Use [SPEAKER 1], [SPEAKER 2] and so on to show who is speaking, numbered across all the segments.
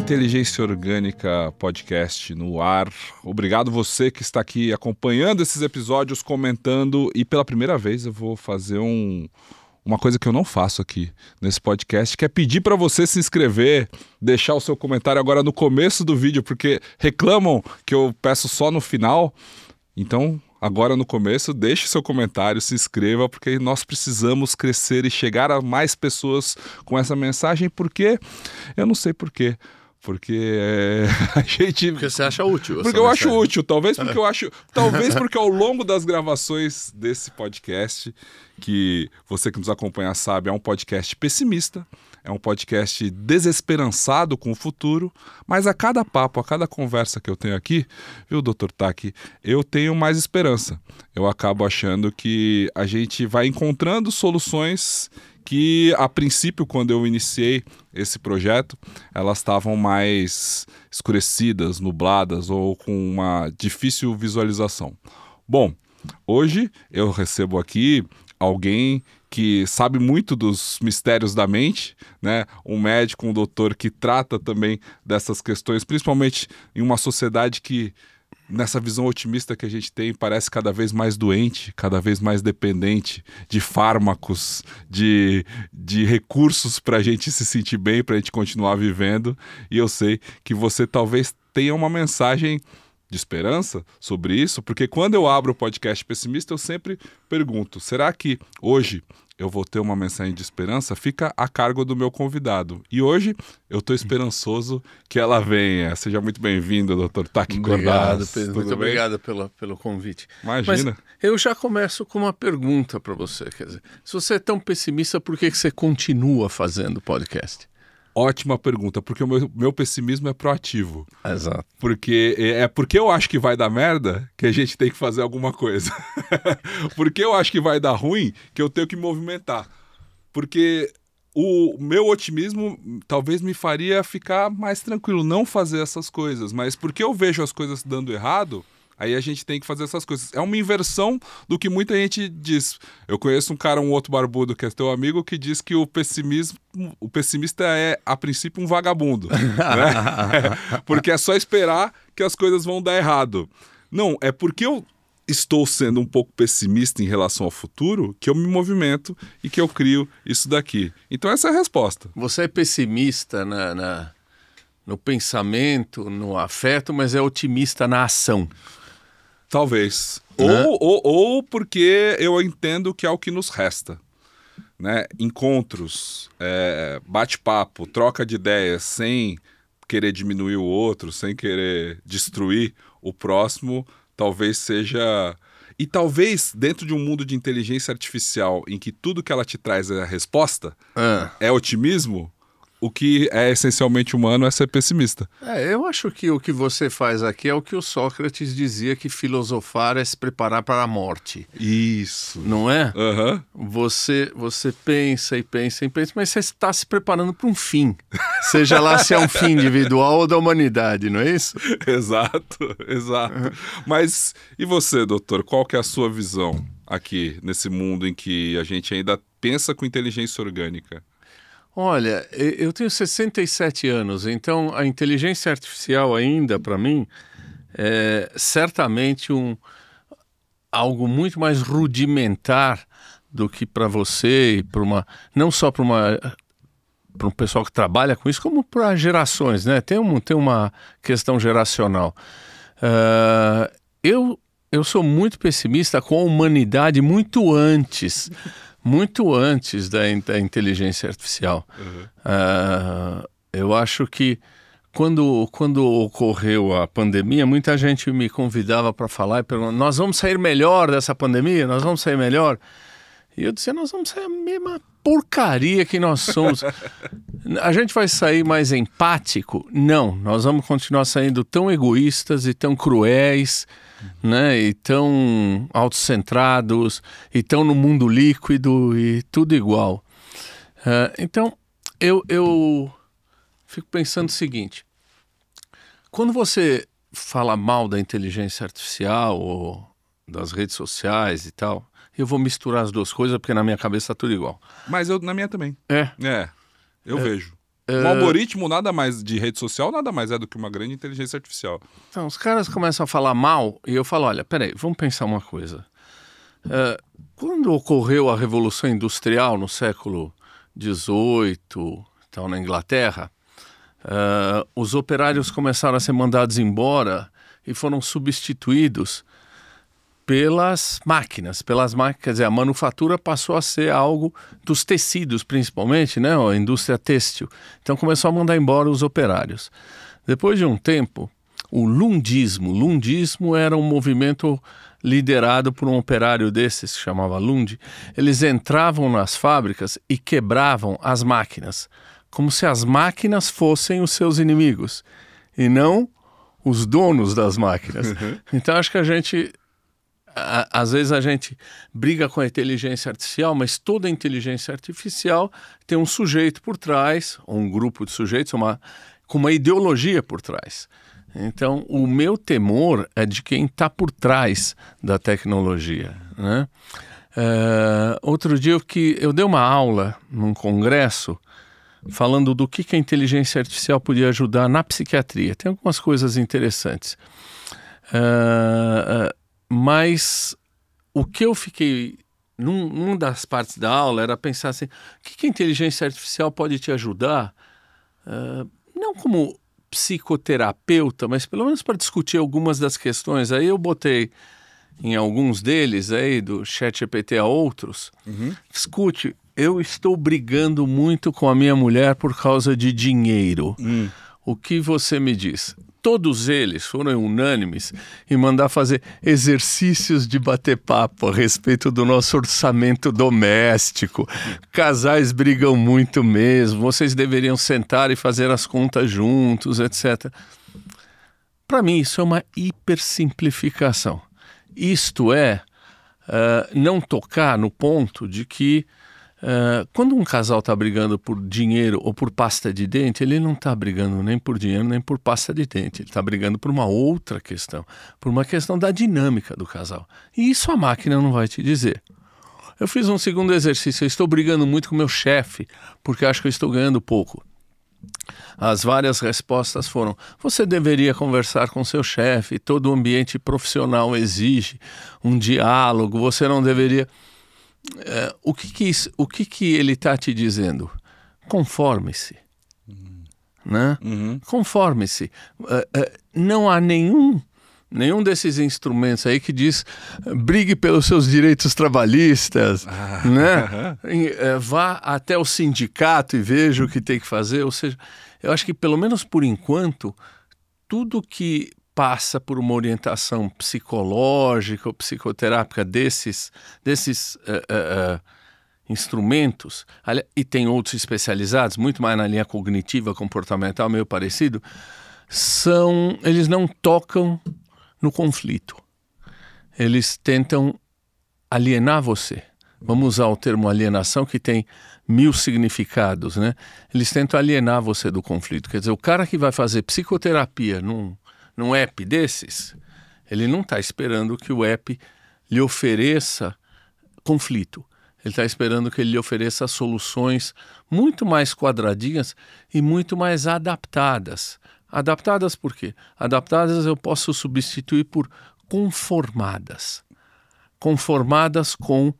[SPEAKER 1] Inteligência Orgânica Podcast no ar. Obrigado você que está aqui acompanhando esses episódios, comentando. E pela primeira vez eu vou fazer uma coisa que eu não faço aqui nesse podcast, que é pedir para você se inscrever, deixar o seu comentário agora no começo do vídeo, porque reclamam que eu peço só no final. Então, agora no começo, deixe seu comentário, se inscreva, porque nós precisamos crescer e chegar a mais pessoas com essa mensagem, porque eu não sei por quê. Porque a gente...
[SPEAKER 2] Porque você acha útil.
[SPEAKER 1] Porque eu acho útil, talvez porque ao longo das gravações desse podcast, que você que nos acompanha sabe, é um podcast pessimista, é um podcast desesperançado com o futuro, mas a cada papo, a cada conversa que eu tenho aqui, viu, Dr. Taki, eu tenho mais esperança. Eu acabo achando que a gente vai encontrando soluções que, a princípio, quando eu iniciei esse projeto, elas estavam mais escurecidas, nubladas ou com uma difícil visualização. Bom, hoje eu recebo aqui alguém que sabe muito dos mistérios da mente, né? Um médico, um doutor que trata também dessas questões, principalmente em uma sociedade que, nessa visão otimista que a gente tem, parece cada vez mais doente, cada vez mais dependente de fármacos, de recursos para a gente se sentir bem, para a gente continuar vivendo. E eu sei que você talvez tenha uma mensagem de esperança sobre isso, porque quando eu abro o podcast pessimista, eu sempre pergunto, será que hoje eu vou ter uma mensagem de esperança? Fica a cargo do meu convidado. E hoje eu estou esperançoso que ela venha. Seja muito bem-vindo, Dr. Taki Cordaz.
[SPEAKER 2] Obrigado, Pedro. Muito obrigado pelo convite.
[SPEAKER 1] Imagina.
[SPEAKER 2] Mas eu já começo com uma pergunta para você. Quer dizer, se você é tão pessimista, por que você continua fazendo podcast?
[SPEAKER 1] Ótima pergunta, porque o meu pessimismo é proativo.
[SPEAKER 2] Exato.
[SPEAKER 1] Porque eu acho que vai dar merda que a gente tem que fazer alguma coisa. Porque eu acho que vai dar ruim que eu tenho que movimentar. Porque o meu otimismo talvez me faria ficar mais tranquilo, não fazer essas coisas. Mas porque eu vejo as coisas dando errado, aí a gente tem que fazer essas coisas. É uma inversão do que muita gente diz. Eu conheço um outro barbudo que é teu amigo, que diz que o pessimista é, a princípio, um vagabundo. Né? Porque é só esperar que as coisas vão dar errado. Não, é porque eu estou sendo um pouco pessimista em relação ao futuro que eu me movimento e que eu crio isso daqui. Então essa é a resposta.
[SPEAKER 2] Você é pessimista no pensamento, no afeto, mas é otimista na ação.
[SPEAKER 1] Talvez. Né? Ou porque eu entendo que é o que nos resta. Né? Encontros, bate-papo, troca de ideias sem querer diminuir o outro, sem querer destruir o próximo, talvez seja... E talvez dentro de um mundo de inteligência artificial em que tudo que ela te traz é a resposta, é otimismo, o que é essencialmente humano é ser pessimista.
[SPEAKER 2] Eu acho que o que você faz aqui é o que o Sócrates dizia, que filosofar é se preparar para a morte.
[SPEAKER 1] Isso.
[SPEAKER 2] Não é?
[SPEAKER 1] Uhum.
[SPEAKER 2] Você pensa e pensa e pensa, mas você está se preparando para um fim. Seja lá se é um fim individual ou da humanidade, não é isso?
[SPEAKER 1] Exato. Uhum. Mas e você, doutor? Qual que é a sua visão aqui, nesse mundo em que a gente ainda pensa com inteligência orgânica?
[SPEAKER 2] Olha, eu tenho 67 anos, então a inteligência artificial ainda, para mim, é certamente algo muito mais rudimentar do que para você e não só para um pessoal que trabalha com isso, como para gerações, né? Tem uma questão geracional. Eu sou muito pessimista com a humanidade muito antes da inteligência artificial. Uhum. Eu acho que quando ocorreu a pandemia, muita gente me convidava para falar e perguntava, nós vamos sair melhor dessa pandemia? Nós vamos sair melhor? E eu disse, nós vamos sair a mesma porcaria que nós somos. A gente vai sair mais empático? Não, nós vamos continuar saindo tão egoístas e tão cruéis, né? E tão autocentrados, e tão no mundo líquido e tudo igual. Então, eu fico pensando o seguinte, quando você fala mal da inteligência artificial ou das redes sociais e tal, eu vou misturar as duas coisas porque na minha cabeça tá tudo igual.
[SPEAKER 1] Mas na minha também. Eu vejo. Um algoritmo nada mais de rede social nada mais é do que uma grande inteligência artificial.
[SPEAKER 2] Então, os caras começam a falar mal e eu falo, olha, peraí, vamos pensar uma coisa. Quando ocorreu a Revolução Industrial no século XVIII, então, na Inglaterra, os operários começaram a ser mandados embora e foram substituídos pelas máquinas. Quer dizer, a manufatura passou a ser algo dos tecidos, principalmente, né? A indústria têxtil. Então começou a mandar embora os operários. Depois de um tempo, o lundismo era um movimento liderado por um operário desses, que chamava Lund. Eles entravam nas fábricas e quebravam as máquinas, como se as máquinas fossem os seus inimigos, e não os donos das máquinas. Então acho que às vezes a gente briga com a inteligência artificial, mas toda inteligência artificial tem um sujeito por trás, ou um grupo de sujeitos, com uma ideologia por trás. Então, o meu temor é de quem está por trás da tecnologia, né? Outro dia eu dei uma aula num congresso falando do que a inteligência artificial podia ajudar na psiquiatria. Tem algumas coisas interessantes. Mas o que eu fiquei, numa das partes da aula, era pensar assim, o que a inteligência artificial pode te ajudar, não como psicoterapeuta, mas pelo menos para discutir algumas das questões. Aí eu botei em alguns deles, aí do ChatGPT a outros, escute, eu estou brigando muito com a minha mulher por causa de dinheiro. O que você me diz? Todos eles foram unânimes em mandar fazer exercícios de bater papo a respeito do nosso orçamento doméstico. Casais brigam muito mesmo, vocês deveriam sentar e fazer as contas juntos, etc. Para mim, isso é uma hipersimplificação. Isto é, não tocar no ponto de que quando um casal está brigando por dinheiro ou por pasta de dente, ele não está brigando nem por dinheiro nem por pasta de dente. Ele está brigando por uma outra questão, por uma questão da dinâmica do casal. E isso a máquina não vai te dizer. Eu fiz um segundo exercício. Eu estou brigando muito com meu chefe porque acho que eu estou ganhando pouco. As várias respostas foram: você deveria conversar com seu chefe, todo o ambiente profissional exige um diálogo, você não deveria... O que ele está te dizendo? Conforme-se. Né? Conforme-se. Não há nenhum desses instrumentos aí que diz brigue pelos seus direitos trabalhistas, né? Vá até o sindicato e veja o que tem que fazer. Ou seja, eu acho que pelo menos por enquanto, tudo que passa por uma orientação psicológica ou psicoterápica desses instrumentos, e tem outros especializados, muito mais na linha cognitiva, comportamental, meio parecido, eles não tocam no conflito. Eles tentam alienar você. Vamos usar o termo alienação, que tem 1000 significados, né? Eles tentam alienar você do conflito. Quer dizer, o cara que vai fazer psicoterapia num app desses, ele não está esperando que o app lhe ofereça conflito. Ele está esperando que ele lhe ofereça soluções muito mais quadradinhas e muito mais adaptadas. Adaptadas por quê? Adaptadas eu posso substituir por conformadas. Conformadas com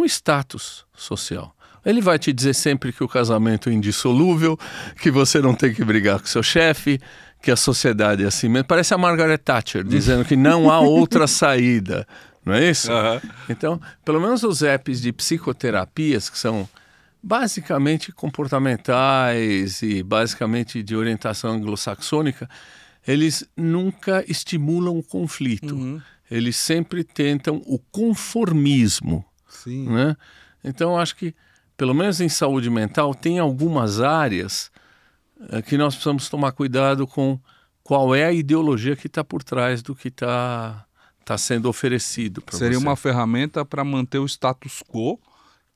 [SPEAKER 2] status social. Ele vai te dizer sempre que o casamento é indissolúvel, que você não tem que brigar com seu chefe, que a sociedade é assim mesmo. Parece a Margaret Thatcher dizendo que não há outra saída, não é isso? Então, pelo menos os apps de psicoterapias, que são basicamente comportamentais e basicamente de orientação anglo-saxônica, eles nunca estimulam o conflito. Eles sempre tentam o conformismo.
[SPEAKER 1] Sim.
[SPEAKER 2] Né? Então, acho que, pelo menos em saúde mental, tem algumas áreas que nós precisamos tomar cuidado com qual é a ideologia que está por trás do que está sendo oferecido para você.
[SPEAKER 1] Seria uma ferramenta para manter o status quo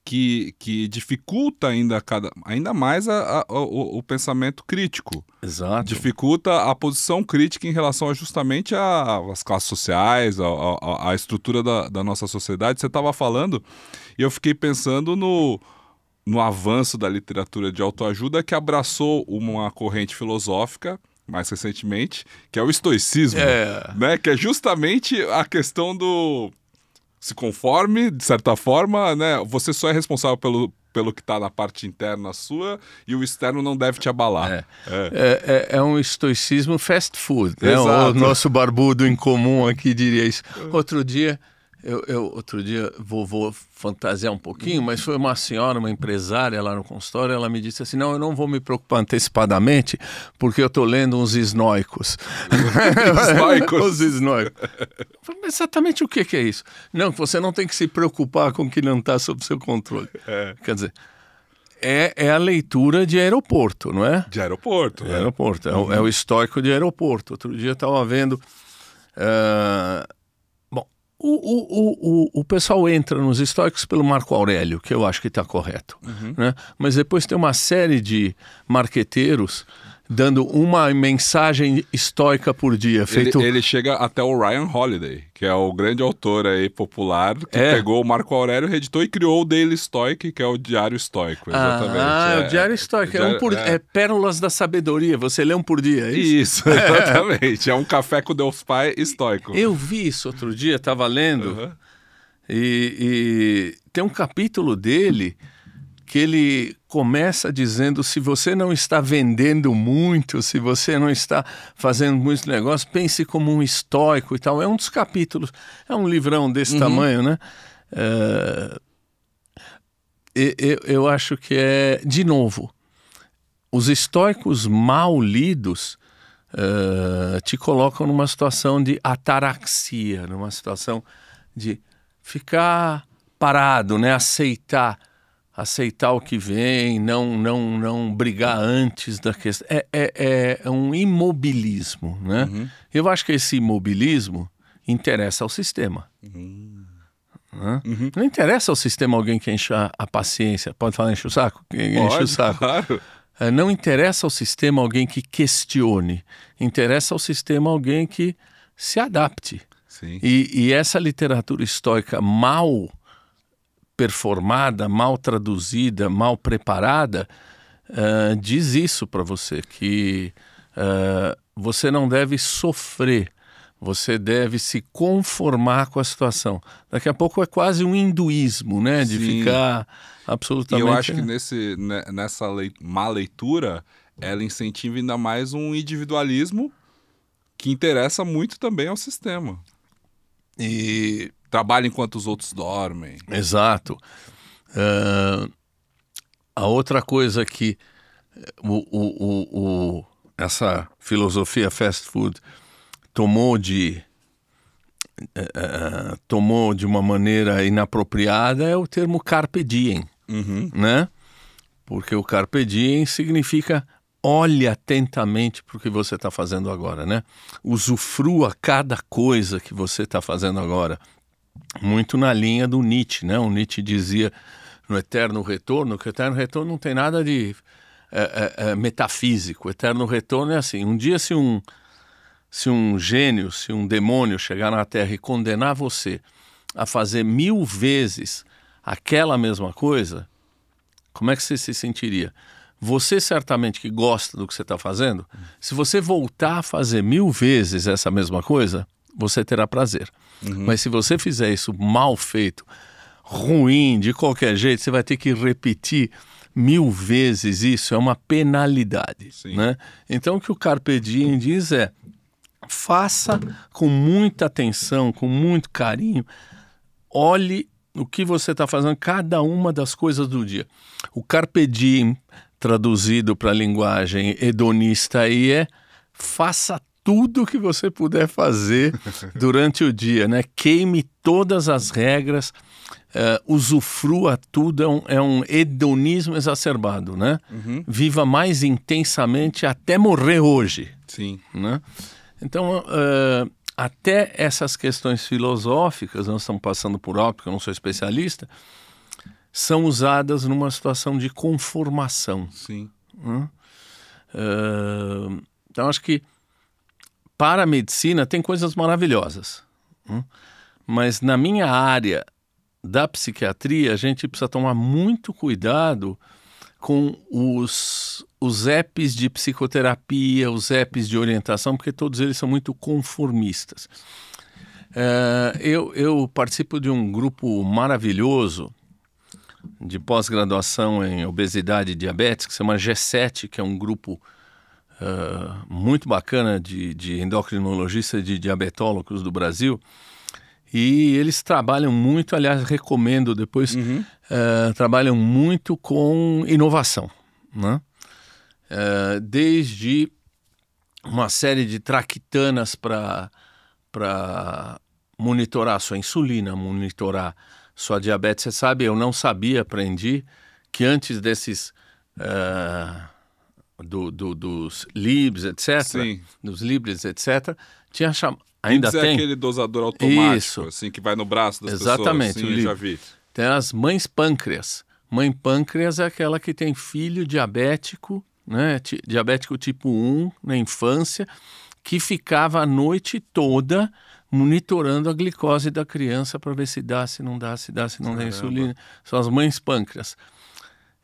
[SPEAKER 1] que dificulta ainda mais o pensamento crítico.
[SPEAKER 2] Exato.
[SPEAKER 1] Dificulta a posição crítica em relação justamente às classes sociais, à estrutura da nossa sociedade. Você estava falando e eu fiquei pensando no avanço da literatura de autoajuda que abraçou uma corrente filosófica, mais recentemente, que é o estoicismo, né? Que é justamente a questão do se conforme, de certa forma, né? Você só é responsável pelo que está na parte interna sua e o externo não deve te abalar.
[SPEAKER 2] É um estoicismo fast food, né? O nosso barbudo em comum aqui diria isso. Outro dia vou fantasiar um pouquinho, mas foi uma senhora, uma empresária lá no consultório, ela me disse assim, não, eu não vou me preocupar antecipadamente, porque eu estou lendo uns esnoicos. Os esnoicos. Exatamente o que é isso? Não, você não tem que se preocupar com o que não está sob seu controle. Quer dizer, é a leitura de aeroporto, não é?
[SPEAKER 1] De aeroporto.
[SPEAKER 2] De aeroporto. É o estoico de aeroporto. Outro dia eu estava vendo... O pessoal entra nos estoicos pelo Marco Aurélio, que eu acho que está correto. Né? Mas depois tem uma série de marqueteiros dando uma mensagem estoica por dia.
[SPEAKER 1] Ele chega até o Ryan Holiday, que é o grande autor aí popular, que pegou o Marco Aurélio, reeditou e criou o Daily Stoic, que é o Diário Estoico. Exatamente.
[SPEAKER 2] O Diário Estoico. É pérolas da sabedoria. Você lê um por dia, é isso?
[SPEAKER 1] Isso, exatamente. É um café com Deus Pai estoico.
[SPEAKER 2] Eu vi isso outro dia, estava lendo, e tem um capítulo dele que ele começa dizendo, se você não está vendendo muito, se você não está fazendo muito negócio, pense como um estoico e tal. É um dos capítulos, é um livrão desse tamanho, né? Eu acho que de novo, os estoicos mal lidos te colocam numa situação de ataraxia, numa situação de ficar parado, né? Aceitar o que vem, não brigar antes da questão. É um imobilismo, né? Eu acho que esse imobilismo interessa ao sistema. Não interessa ao sistema alguém que enche a paciência. Pode falar enche o saco? Enche o saco.
[SPEAKER 1] Claro.
[SPEAKER 2] Não interessa ao sistema alguém que questione. Interessa ao sistema alguém que se adapte.
[SPEAKER 1] Sim.
[SPEAKER 2] E essa literatura estoica mal performada, mal traduzida, mal preparada, diz isso para você, que você não deve sofrer, você deve se conformar com a situação. Daqui a pouco é quase um hinduísmo, né? De ficar absolutamente...
[SPEAKER 1] E eu acho que nessa má leitura, ela incentiva ainda mais um individualismo que interessa muito também ao sistema.
[SPEAKER 2] E...
[SPEAKER 1] Trabalha enquanto os outros dormem.
[SPEAKER 2] Exato. A outra coisa que essa filosofia fast food tomou de uma maneira inapropriada é o termo carpe diem, né? Porque o carpe diem significa olhe atentamente para o que você está fazendo agora, né? Usufrua cada coisa que você está fazendo agora. Muito na linha do Nietzsche, né? O Nietzsche dizia no Eterno Retorno que o Eterno Retorno não tem nada de metafísico. O Eterno Retorno é assim, um dia se um gênio, se um demônio chegar na Terra e condenar você a fazer 1000 vezes aquela mesma coisa, como é que você se sentiria? Você certamente que gosta do que você está fazendo, se você voltar a fazer 1000 vezes essa mesma coisa, você terá prazer. Mas se você fizer isso mal feito, ruim, de qualquer jeito, você vai ter que repetir 1000 vezes isso, é uma penalidade. Né? Então o que o Carpe Diem diz faça com muita atenção, com muito carinho, olhe o que você está fazendo, cada uma das coisas do dia. O Carpe Diem, traduzido para a linguagem hedonista aí, faça tudo que você puder fazer durante o dia, né? Queime todas as regras, usufrua tudo, é um hedonismo exacerbado, né? Viva mais intensamente até morrer hoje.
[SPEAKER 1] Sim.
[SPEAKER 2] Né? Então, até essas questões filosóficas, nós estamos passando por algo, porque eu não sou especialista, são usadas numa situação de conformação.
[SPEAKER 1] Sim.
[SPEAKER 2] Então, acho que para a medicina tem coisas maravilhosas, mas na minha área da psiquiatria, a gente precisa tomar muito cuidado com os apps de psicoterapia, os apps de orientação, porque todos eles são muito conformistas. Eu participo de um grupo maravilhoso de pós-graduação em obesidade e diabetes, que se chama G7, que é um grupo muito bacana de endocrinologistas e de diabetólogos do Brasil. E eles trabalham muito, aliás, recomendo depois, trabalham muito com inovação, né? Desde uma série de traquitanas para monitorar sua insulina, monitorar sua diabetes. Você sabe, eu não sabia, aprendi que antes desses dos Libs, etc.,
[SPEAKER 1] Sim.
[SPEAKER 2] dos Libres, etc., tinha ainda
[SPEAKER 1] tem aquele dosador automático, assim, que vai no braço das
[SPEAKER 2] Exatamente,
[SPEAKER 1] pessoas. Sim, eu já vi.
[SPEAKER 2] Tem as mães pâncreas. Mãe pâncreas é aquela que tem filho diabético, né, diabético tipo 1 na infância, que ficava a noite toda monitorando a glicose da criança para ver se dá, se não dá, se dá, se não dá insulina. São as mães pâncreas.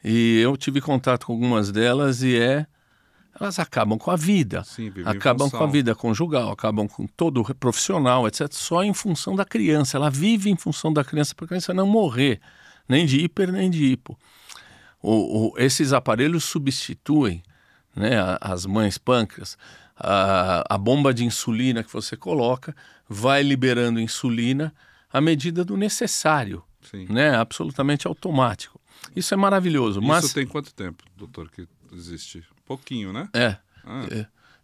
[SPEAKER 2] E eu tive contato com algumas delas e elas acabam com a vida.
[SPEAKER 1] Sim,
[SPEAKER 2] acabam com a vida conjugal, acabam com todo o profissional, etc., só em função da criança. Ela vive em função da criança para a criança não morrer, nem de hiper, nem de hipo. Esses aparelhos substituem, né, as mães pâncreas. A bomba de insulina que você coloca vai liberando insulina à medida do necessário, né, absolutamente automático. Isso é maravilhoso.
[SPEAKER 1] Isso tem quanto tempo, doutor, que existe? Pouquinho, né?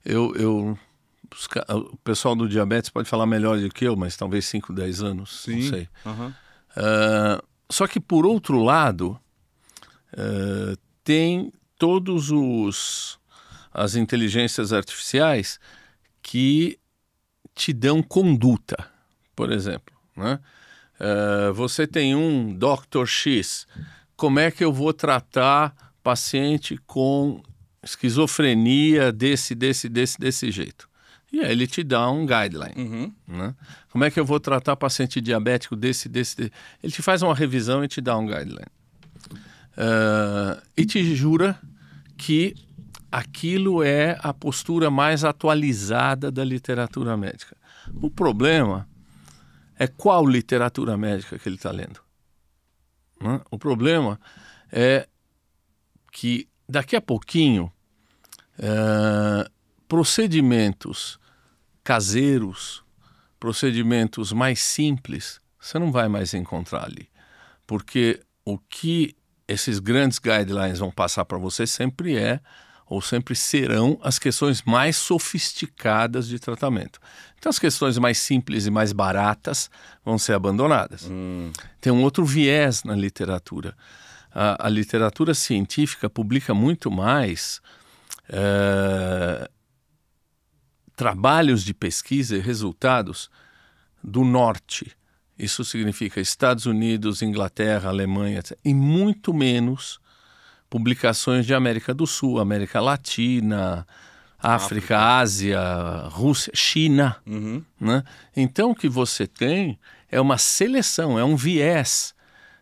[SPEAKER 2] O pessoal do diabetes pode falar melhor do que eu, mas talvez 5, 10 anos, não sei. Só que, por outro lado, tem todos as inteligências artificiais que te dão conduta, por exemplo, né? Você tem um Dr. X, como é que eu vou tratar paciente com esquizofrenia desse jeito? E aí ele te dá um guideline. Né? Como é que eu vou tratar paciente diabético desse? Ele te faz uma revisão e te dá um guideline. E te jura que aquilo é a postura mais atualizada da literatura médica. O problema é qual literatura médica que ele está lendo. Né? O problema é que daqui a pouquinho procedimentos caseiros, procedimentos mais simples, você não vai mais encontrar ali. Porque o que esses grandes guidelines vão passar para você sempre ou sempre serão as questões mais sofisticadas de tratamento. Então as questões mais simples e mais baratas vão ser abandonadas. Tem um outro viés na literatura. A literatura científica publica muito mais trabalhos de pesquisa e resultados do norte. Isso significa Estados Unidos, Inglaterra, Alemanha, etc. E muito menos publicações de América do Sul, América Latina, África, Ásia, Rússia, China. Né? Então o que você tem é uma seleção, é um viés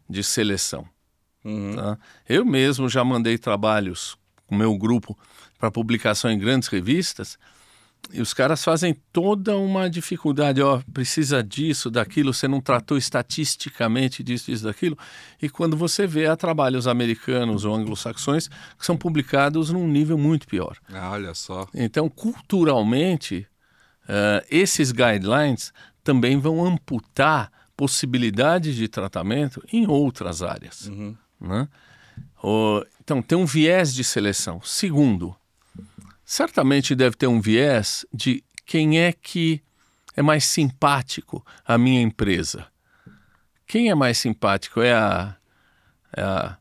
[SPEAKER 2] de seleção. Tá? Eu mesmo já mandei trabalhos com o meu grupo para publicação em grandes revistas e os caras fazem toda uma dificuldade, precisa disso, daquilo, você não tratou estatisticamente disso, daquilo, e quando você vê, há trabalhos americanos ou anglo-saxões que são publicados num nível muito pior.
[SPEAKER 1] Olha só.
[SPEAKER 2] Então, culturalmente, esses guidelines também vão amputar possibilidades de tratamento em outras áreas. Né? Então, tem um viés de seleção. Segundo, certamente deve ter um viés de quem é que é mais simpático à minha empresa. Quem é mais simpático? É a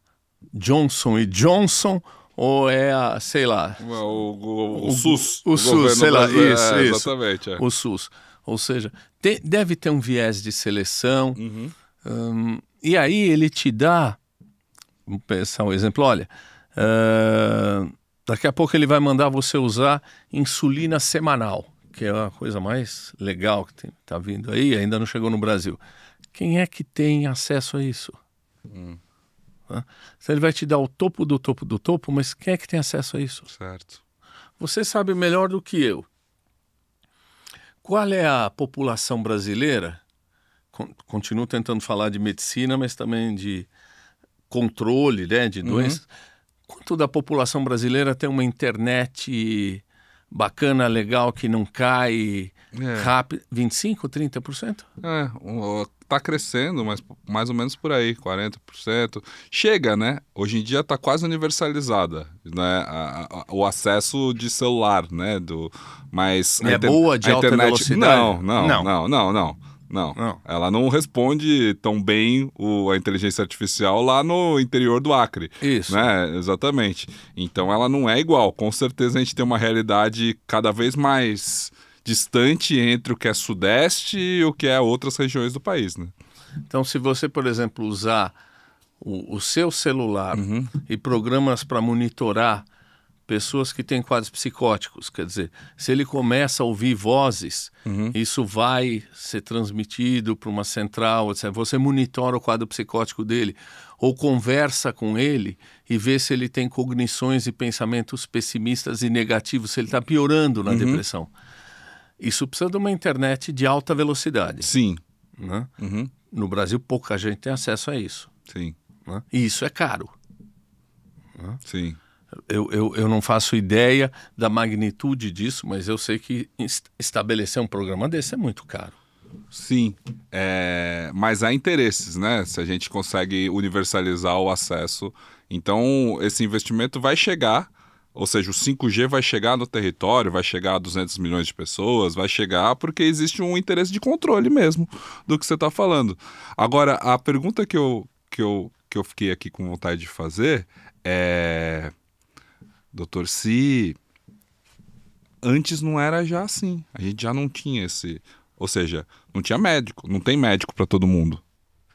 [SPEAKER 2] Johnson & Johnson ou é a, sei lá...
[SPEAKER 1] O SUS.
[SPEAKER 2] O SUS, sei lá, isso.
[SPEAKER 1] Exatamente.
[SPEAKER 2] O SUS. Ou seja, deve ter um viés de seleção. E aí ele te dá... Vamos pensar um exemplo. Olha... daqui a pouco ele vai mandar você usar insulina semanal, que é a coisa mais legal que está vindo aí, ainda não chegou no Brasil, quem é que tem acesso a isso? Tá? Então ele vai te dar o topo do topo do topo, mas quem é que tem acesso a isso?
[SPEAKER 1] Certo.
[SPEAKER 2] Você sabe melhor do que eu. Qual é a população brasileira? Continuo tentando falar de medicina, mas também de controle, né, de doenças. Quanto da população brasileira tem uma internet bacana, legal, que não cai rápido? 25%, 30%?
[SPEAKER 1] Tá crescendo, mas mais ou menos por aí, 40%. Chega, né? Hoje em dia tá quase universalizada, né? O acesso de celular, né? Mas
[SPEAKER 2] boa de alta velocidade?
[SPEAKER 1] Não. Ela não responde tão bem a inteligência artificial lá no interior do Acre.
[SPEAKER 2] Isso.
[SPEAKER 1] Né? Exatamente. Então ela não é igual. Com certeza a gente tem uma realidade cada vez mais distante entre o que é Sudeste e o que é outras regiões do país, né?
[SPEAKER 2] Então, se você, por exemplo, usar o seu celular e programas para monitorar pessoas que têm quadros psicóticos, quer dizer, se ele começa a ouvir vozes, isso vai ser transmitido para uma central, etc. Você monitora o quadro psicótico dele ou conversa com ele e vê se ele tem cognições e pensamentos pessimistas e negativos, se ele está piorando na depressão. Isso precisa de uma internet de alta velocidade.
[SPEAKER 1] Sim.
[SPEAKER 2] Né? No Brasil, pouca gente tem acesso a isso.
[SPEAKER 1] Sim.
[SPEAKER 2] Né? E isso é caro. Né?
[SPEAKER 1] Sim.
[SPEAKER 2] Eu não faço ideia da magnitude disso, mas eu sei que estabelecer um programa desse é muito caro.
[SPEAKER 1] Sim, mas há interesses, né? Se a gente consegue universalizar o acesso, então esse investimento vai chegar, ou seja, o 5G vai chegar no território, vai chegar a 200 milhões de pessoas, vai chegar porque existe um interesse de controle mesmo do que você está falando. Agora, a pergunta que eu fiquei aqui com vontade de fazer é... Doutor, se antes não era já assim, a gente já não tinha esse... Ou seja, não tinha médico, não tem médico para todo mundo.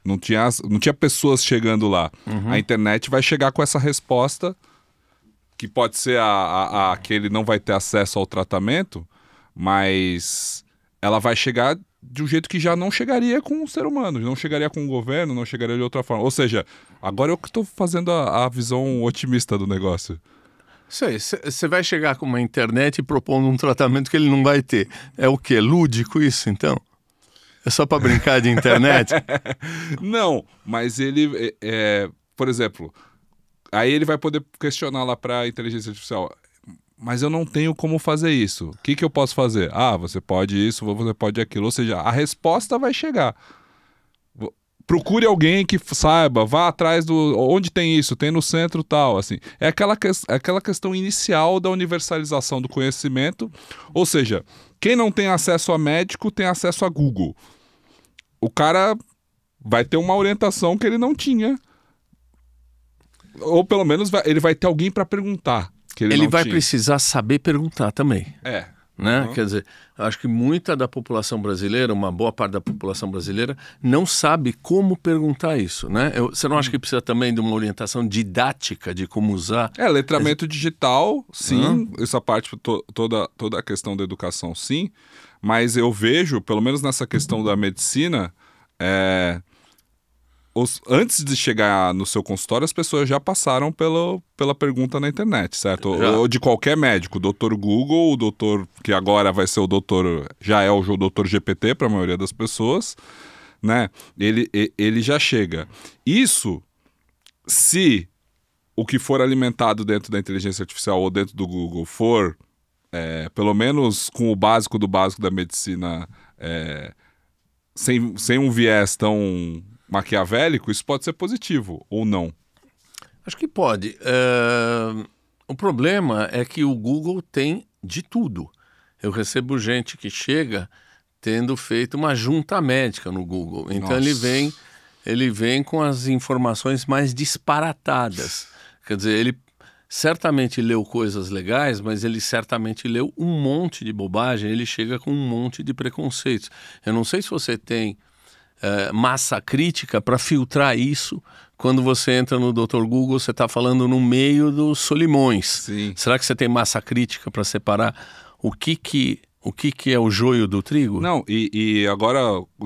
[SPEAKER 1] Não tinha pessoas chegando lá. A internet vai chegar com essa resposta, que pode ser que ele não vai ter acesso ao tratamento, mas ela vai chegar de um jeito que já não chegaria com o ser humano, não chegaria com o governo, não chegaria de outra forma. Ou seja, agora eu que estou fazendo a visão otimista do negócio.
[SPEAKER 2] Você vai chegar com uma internet e propondo um tratamento que ele não vai ter. É o quê? Lúdico isso, então? É só para brincar de internet?
[SPEAKER 1] Não, mas ele, por exemplo, aí ele vai poder questionar lá para a inteligência artificial, mas eu não tenho como fazer isso. O que eu posso fazer? Você pode isso, você pode aquilo. Ou seja, a resposta vai chegar. Procure alguém que saiba, vá atrás onde tem isso, tem no centro tal, assim. É aquela questão inicial da universalização do conhecimento, ou seja, quem não tem acesso a médico tem acesso a Google. O cara vai ter uma orientação que ele não tinha, ou pelo menos ele vai ter alguém para perguntar que ele
[SPEAKER 2] vai precisar saber perguntar também. Né?
[SPEAKER 1] Uhum.
[SPEAKER 2] Quer dizer, acho que muita da população brasileira, uma boa parte da população brasileira, não sabe como perguntar isso, né? Você não acha que precisa também de uma orientação didática de como usar?
[SPEAKER 1] Letramento digital, sim, essa parte, toda a questão da educação, sim, mas eu vejo, pelo menos nessa questão da medicina, antes de chegar no seu consultório, as pessoas já passaram pela pergunta na internet, certo? Ou de qualquer médico, o doutor Google, o doutor, que agora vai ser o doutor, já é o doutor GPT para a maioria das pessoas, né? Ele já chega. Isso, se o que for alimentado dentro da inteligência artificial ou dentro do Google for, pelo menos com o básico do básico da medicina, sem um viés tão maquiavélico, isso pode ser positivo ou não?
[SPEAKER 2] Acho que pode. O problema é que o Google tem de tudo. Eu recebo gente que chega tendo feito uma junta médica no Google. Então ele vem com as informações mais disparatadas. Quer dizer, ele certamente leu coisas legais, mas ele certamente leu um monte de bobagem, ele chega com um monte de preconceitos. Eu não sei se você tem massa crítica para filtrar isso. Quando você entra no Dr. Google, você está falando no meio dos Solimões.
[SPEAKER 1] Sim.
[SPEAKER 2] Será que você tem massa crítica para separar o que o que é o joio do trigo?
[SPEAKER 1] Não, e agora,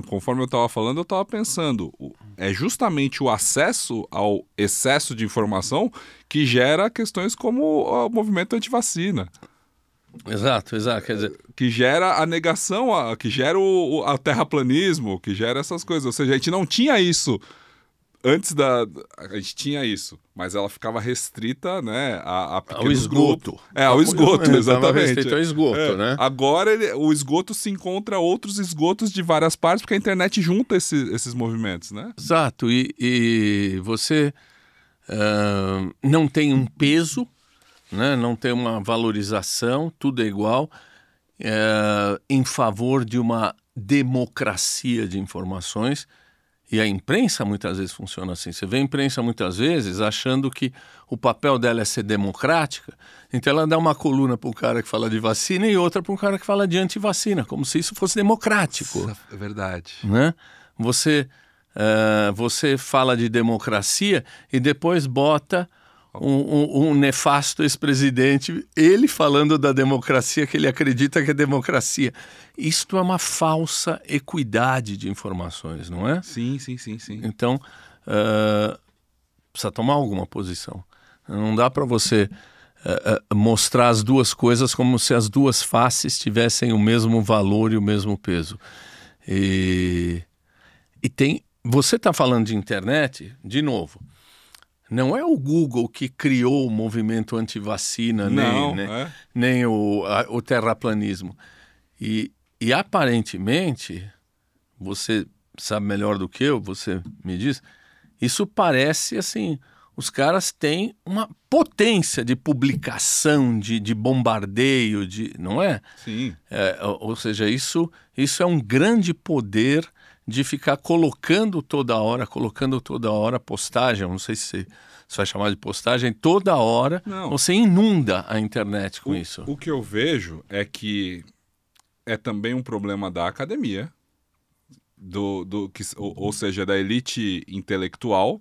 [SPEAKER 1] conforme eu estava falando, eu estava pensando, é justamente o acesso ao excesso de informação que gera questões como o movimento antivacina.
[SPEAKER 2] Exato. Quer dizer,
[SPEAKER 1] que gera a negação, que gera o terraplanismo, que gera essas coisas. Ou seja, a gente não tinha isso antes da... A gente tinha isso, mas ela ficava restrita, né, a pequenos
[SPEAKER 2] esgoto.
[SPEAKER 1] grupos. Ao esgoto, exatamente.
[SPEAKER 2] Restrito ao esgoto, né?
[SPEAKER 1] Agora o esgoto se encontra outros esgotos de várias partes, porque a internet junta esses movimentos, né?
[SPEAKER 2] Exato. E você não tem um peso, né? Não tem uma valorização, tudo é igual, em favor de uma democracia de informações. E a imprensa muitas vezes funciona assim. Você vê a imprensa muitas vezes achando que o papel dela é ser democrática, então ela dá uma coluna para um cara que fala de vacina e outra para um cara que fala de antivacina, como se isso fosse democrático.
[SPEAKER 1] É verdade.
[SPEAKER 2] Né? Você fala de democracia e depois bota um nefasto ex-presidente, ele falando da democracia, que ele acredita que é democracia. Isto é uma falsa equidade de informações, não é?
[SPEAKER 1] Sim.
[SPEAKER 2] Então, precisa tomar alguma posição. Não dá para você mostrar as duas coisas como se as duas faces tivessem o mesmo valor e o mesmo peso. E você está falando de internet, de novo. Não é o Google que criou o movimento antivacina, nem o terraplanismo. E aparentemente, você sabe melhor do que eu, você me diz, isso parece assim, os caras têm uma potência de publicação, de bombardeio, não é?
[SPEAKER 1] Sim.
[SPEAKER 2] Ou seja, isso é um grande poder de ficar colocando toda hora postagem, não sei se você vai chamar de postagem, toda hora. Não. Você inunda a internet com isso.
[SPEAKER 1] O que eu vejo é que é também um problema da academia, ou seja, da elite intelectual.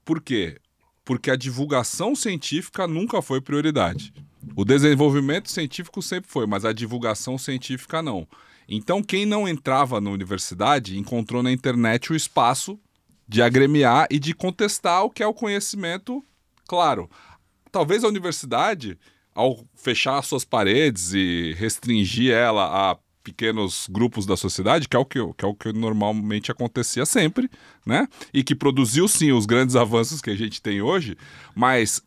[SPEAKER 1] Por quê? Porque a divulgação científica nunca foi prioridade. O desenvolvimento científico sempre foi, mas a divulgação científica não. Então, quem não entrava na universidade encontrou na internet o espaço de agremiar e de contestar o que é o conhecimento, claro. Talvez a universidade, ao fechar suas paredes e restringir ela a pequenos grupos da sociedade, que é o que normalmente acontecia sempre, né? E que produziu, sim, os grandes avanços que a gente tem hoje, mas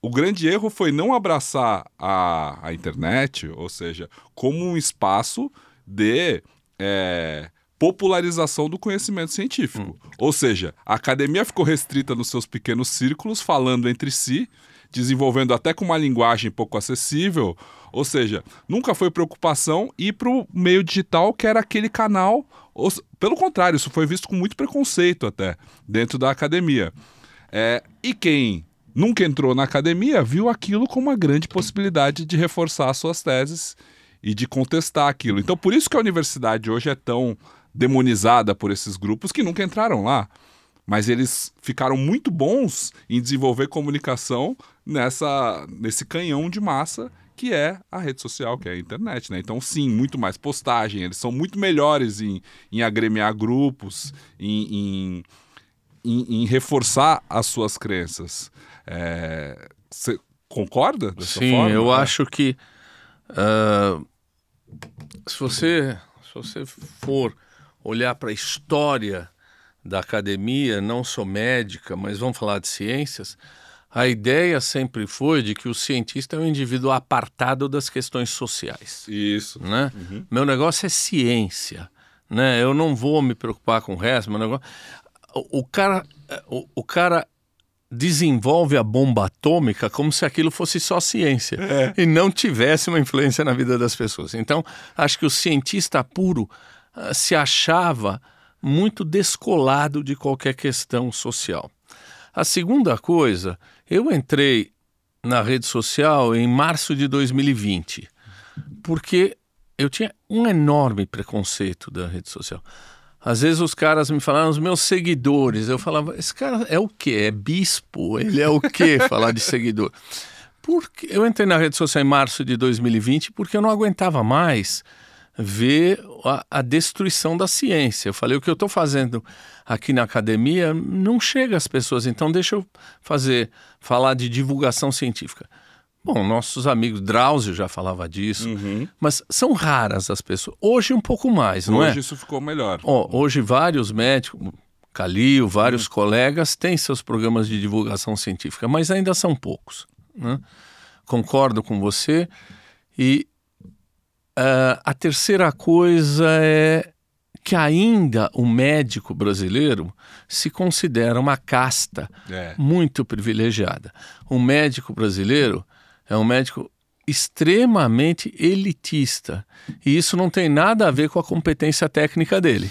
[SPEAKER 1] o grande erro foi não abraçar a internet, ou seja, como um espaço de popularização do conhecimento científico. Ou seja, a academia ficou restrita nos seus pequenos círculos, falando entre si, desenvolvendo até com uma linguagem pouco acessível. Ou seja, nunca foi preocupação ir para o meio digital, que era aquele canal. Pelo contrário, isso foi visto com muito preconceito até dentro da academia. E quem nunca entrou na academia viu aquilo como uma grande possibilidade de reforçar suas teses e de contestar aquilo. Então, por isso que a universidade hoje é tão demonizada por esses grupos que nunca entraram lá. Mas eles ficaram muito bons em desenvolver comunicação nesse canhão de massa que é a rede social, que é a internet, né? Então, sim, muito mais postagem. Eles são muito melhores em agremiar grupos, em reforçar as suas crenças. Você concorda dessa forma?
[SPEAKER 2] Sim, eu acho que se você for olhar para a história da academia, não sou médica, mas vamos falar de ciências, a ideia sempre foi de que o cientista é um indivíduo apartado das questões sociais.
[SPEAKER 1] Isso.
[SPEAKER 2] Né? Uhum. Meu negócio é ciência. Né? Eu não vou me preocupar com o resto. Meu negócio... o cara desenvolve a bomba atômica como se aquilo fosse só ciência e não tivesse uma influência na vida das pessoas. Então, acho que o cientista puro se achava muito descolado de qualquer questão social. A segunda coisa, eu entrei na rede social em março de 2020, porque eu tinha um enorme preconceito da rede social. Às vezes os caras me falavam, os meus seguidores, eu falava, esse cara é o quê? É bispo? Ele é o quê falar de seguidor? porque eu entrei na rede social em março de 2020 porque eu não aguentava mais ver a destruição da ciência. Eu falei, o que eu estou fazendo aqui na academia não chega às pessoas, então deixa eu falar de divulgação científica. Bom, nossos amigos, Drauzio já falava disso, mas são raras as pessoas. Hoje um pouco mais, não é?
[SPEAKER 1] Hoje isso ficou melhor.
[SPEAKER 2] Hoje vários médicos, Calil, vários colegas têm seus programas de divulgação científica, mas ainda são poucos, né? Concordo com você. E a terceira coisa é que ainda o médico brasileiro se considera uma casta muito privilegiada. O médico brasileiro é um médico extremamente elitista. E isso não tem nada a ver com a competência técnica dele.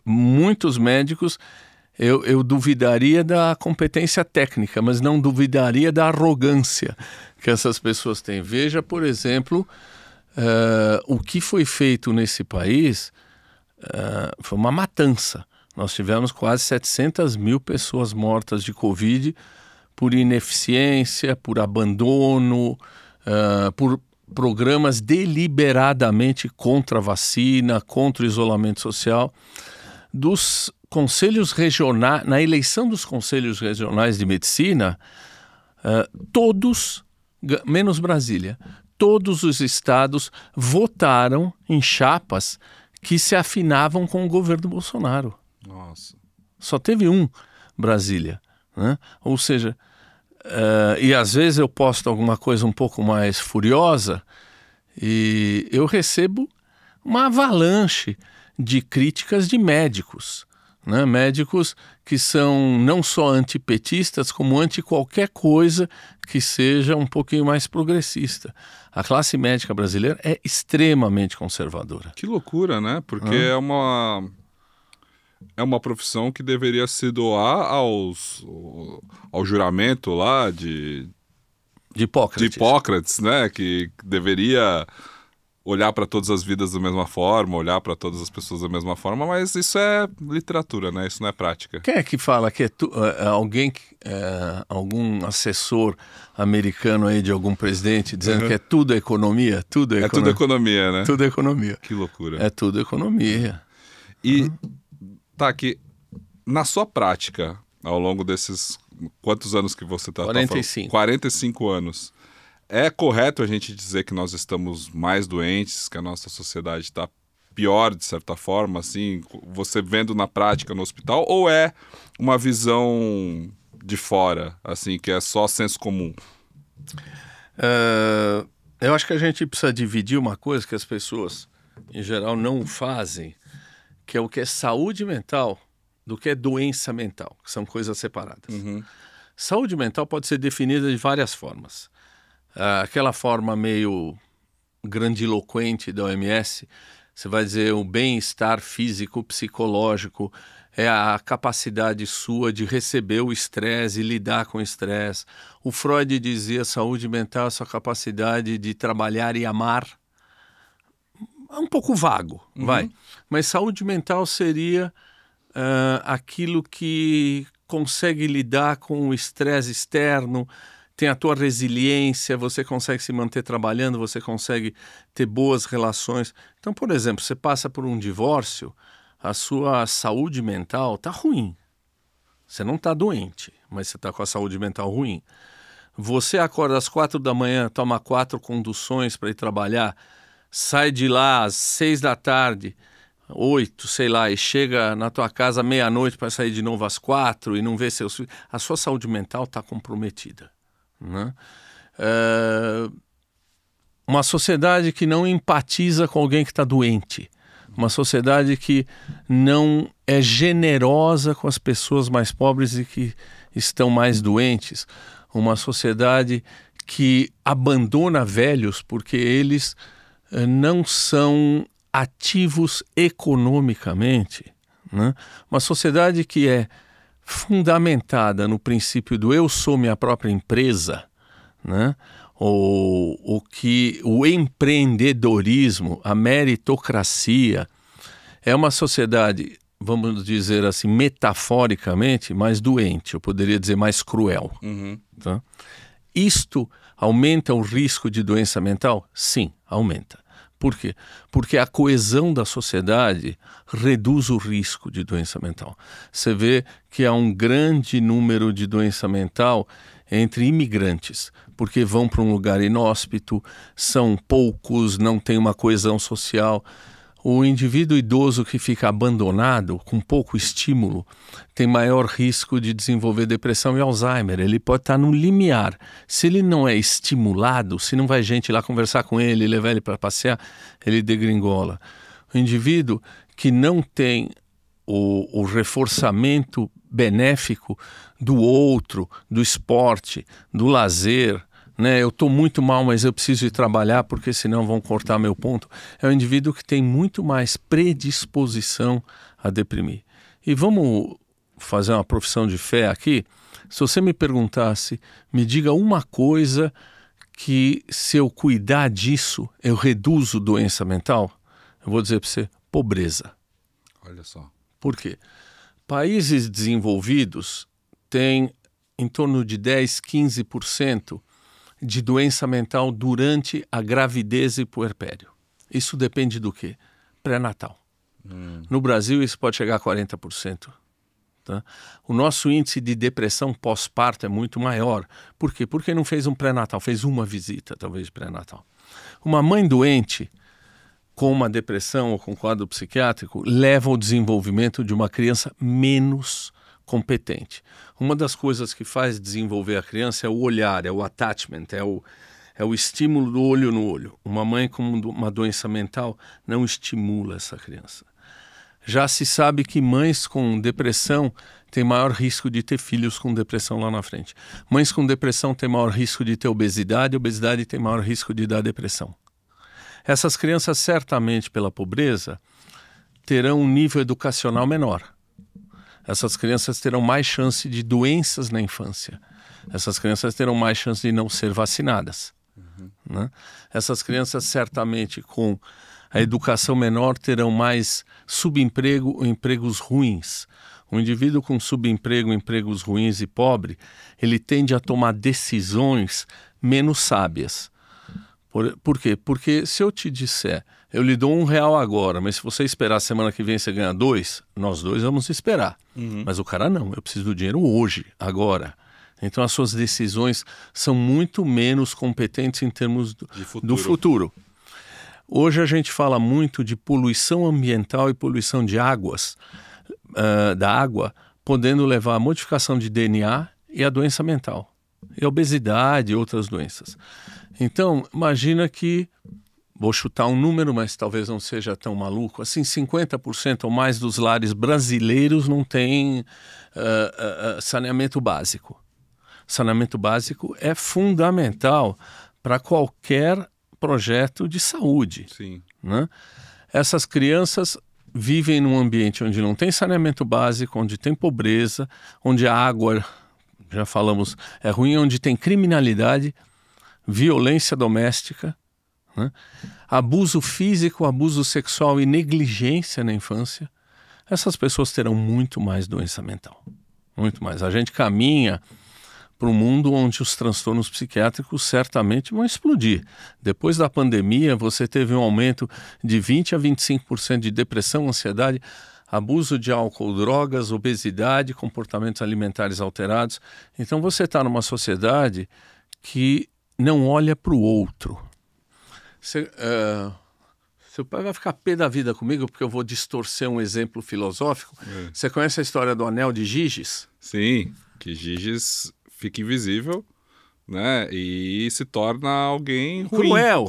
[SPEAKER 2] Muitos médicos, eu duvidaria da competência técnica, mas não duvidaria da arrogância que essas pessoas têm. Veja, por exemplo, o que foi feito nesse país foi uma matança. Nós tivemos quase 700 mil pessoas mortas de Covid por ineficiência, por abandono, por programas deliberadamente contra a vacina, contra o isolamento social. Dos conselhos regionais, na eleição dos conselhos regionais de medicina, todos, menos Brasília, todos os estados votaram em chapas que se afinavam com o governo Bolsonaro.
[SPEAKER 1] Nossa.
[SPEAKER 2] Só teve Brasília, né? Ou seja, e às vezes eu posto alguma coisa um pouco mais furiosa e eu recebo uma avalanche de críticas de médicos, né? Médicos que são não só antipetistas, como anti qualquer coisa que seja um pouquinho mais progressista. A classe médica brasileira é extremamente conservadora.
[SPEAKER 1] Que loucura, né? Porque é uma profissão que deveria se doar ao juramento lá de Hipócrates, né? Que deveria olhar para todas as vidas da mesma forma, olhar para todas as pessoas da mesma forma, mas isso é literatura, né? Isso não é prática.
[SPEAKER 2] Quem é que fala que algum assessor americano aí de algum presidente dizendo que tudo é economia? Tudo é
[SPEAKER 1] tudo economia, né?
[SPEAKER 2] Tudo é economia.
[SPEAKER 1] Que loucura.
[SPEAKER 2] É tudo economia.
[SPEAKER 1] E tá aqui, na sua prática, ao longo desses quantos anos que você está?
[SPEAKER 2] 45.
[SPEAKER 1] 45 anos. É correto a gente dizer que nós estamos mais doentes, que a nossa sociedade está pior, de certa forma, assim, você vendo na prática no hospital, ou é uma visão de fora, assim, que é só senso comum?
[SPEAKER 2] Eu acho que a gente precisa dividir uma coisa que as pessoas, em geral, não fazem, que é o que é saúde mental do que é doença mental, que são coisas separadas. Saúde mental pode ser definida de várias formas. Aquela forma meio grandiloquente da OMS, você vai dizer o bem-estar físico, psicológico, é a capacidade sua de receber o estresse e lidar com o estresse. O Freud dizia saúde mental é a sua capacidade de trabalhar e amar. É um pouco vago, vai. Mas saúde mental seria aquilo que consegue lidar com o estresse externo, tem a tua resiliência, você consegue se manter trabalhando, você consegue ter boas relações. Então, por exemplo, você passa por um divórcio, a sua saúde mental está ruim. Você não está doente, mas você está com a saúde mental ruim. Você acorda às 4 da manhã, toma 4 conduções para ir trabalhar, sai de lá às 6 da tarde, 8, sei lá, e chega na tua casa meia-noite para sair de novo às 4 e não vê seus filhos. A sua saúde mental está comprometida, né? Uma sociedade que não empatiza com alguém que está doente, uma sociedade que não é generosa com as pessoas mais pobres e que estão mais doentes, uma sociedade que abandona velhos porque eles não são ativos economicamente, né? Uma sociedade que é fundamentada no princípio do eu sou minha própria empresa, né? O empreendedorismo, a meritocracia, é uma sociedade vamos dizer assim, metaforicamente, mais doente. Eu poderia dizer mais cruel. Tá? Isto aumenta o risco de doença mental? Sim, aumenta. Por quê? Porque a coesão da sociedade reduz o risco de doença mental. Você vê que há um grande número de doença mental entre imigrantes, porque vão para um lugar inóspito, são poucos, não tem uma coesão social. O indivíduo idoso que fica abandonado, com pouco estímulo, tem maior risco de desenvolver depressão e Alzheimer. Ele pode estar no limiar. Se ele não é estimulado, se não vai gente lá conversar com ele, levar ele para passear, ele degringola. O indivíduo que não tem o reforçamento benéfico do outro, do esporte, do lazer, né? Eu estou muito mal, mas eu preciso ir trabalhar porque senão vão cortar meu ponto. É um indivíduo que tem muito mais predisposição a deprimir. E vamos fazer uma profissão de fé aqui. Se você me perguntasse, me diga uma coisa que se eu cuidar disso, eu reduzo doença mental, eu vou dizer para você, pobreza.
[SPEAKER 1] Olha só.
[SPEAKER 2] Por quê? Países desenvolvidos têm em torno de 10, 15% de doença mental durante a gravidez e puerpério. Isso depende do quê? Pré-natal. No Brasil, isso pode chegar a 40%. Tá? O nosso índice de depressão pós-parto é muito maior. Por quê? Porque não fez um pré-natal, fez uma visita, talvez, de pré-natal. Uma mãe doente com uma depressão ou com quadro psiquiátrico leva ao desenvolvimento de uma criança menos competente. Uma das coisas que faz desenvolver a criança é o olhar, é o attachment, é o estímulo do olho no olho. Uma mãe com uma doença mental não estimula essa criança. Já se sabe que mães com depressão têm maior risco de ter filhos com depressão lá na frente. Mães com depressão têm maior risco de ter obesidade, obesidade tem maior risco de dar depressão. Essas crianças, certamente, pela pobreza, terão um nível educacional menor. Essas crianças terão mais chance de doenças na infância. Essas crianças terão mais chance de não ser vacinadas. Né? Essas crianças, certamente, com a educação menor, terão mais subemprego ou empregos ruins. Um indivíduo com subemprego, empregos ruins e pobre, ele tende a tomar decisões menos sábias. Por quê? Porque se eu te disser, eu lhe dou R$1 agora, mas se você esperar a semana que vem você ganha 2, nós dois vamos esperar. Mas o cara não, eu preciso do dinheiro hoje, agora. Então as suas decisões são muito menos competentes em termos do futuro. Hoje a gente fala muito de poluição ambiental e poluição de águas, da água, podendo levar à modificação de DNA e à doença mental. E a obesidade e outras doenças. Então, imagina que, vou chutar um número, mas talvez não seja tão maluco, assim, 50% ou mais dos lares brasileiros não têm saneamento básico. Saneamento básico é fundamental para qualquer projeto de saúde.
[SPEAKER 1] Sim.
[SPEAKER 2] Né? Essas crianças vivem num ambiente onde não tem saneamento básico, onde tem pobreza, onde a água, já falamos, é ruim, onde tem criminalidade, violência doméstica, né? Abuso físico, abuso sexual e negligência na infância. Essas pessoas terão muito mais doença mental. Muito mais. A gente caminha para um mundo onde os transtornos psiquiátricos certamente vão explodir. Depois da pandemia, você teve um aumento de 20% a 25% de depressão, ansiedade, abuso de álcool, drogas, obesidade, comportamentos alimentares alterados. Então você está numa sociedade que não olha para o outro. Seu pai vai ficar pé da vida comigo porque eu vou distorcer um exemplo filosófico. Você conhece a história do anel de Giges?
[SPEAKER 1] Sim, que Giges fica invisível, né? E se torna alguém ruim.
[SPEAKER 2] Cruel.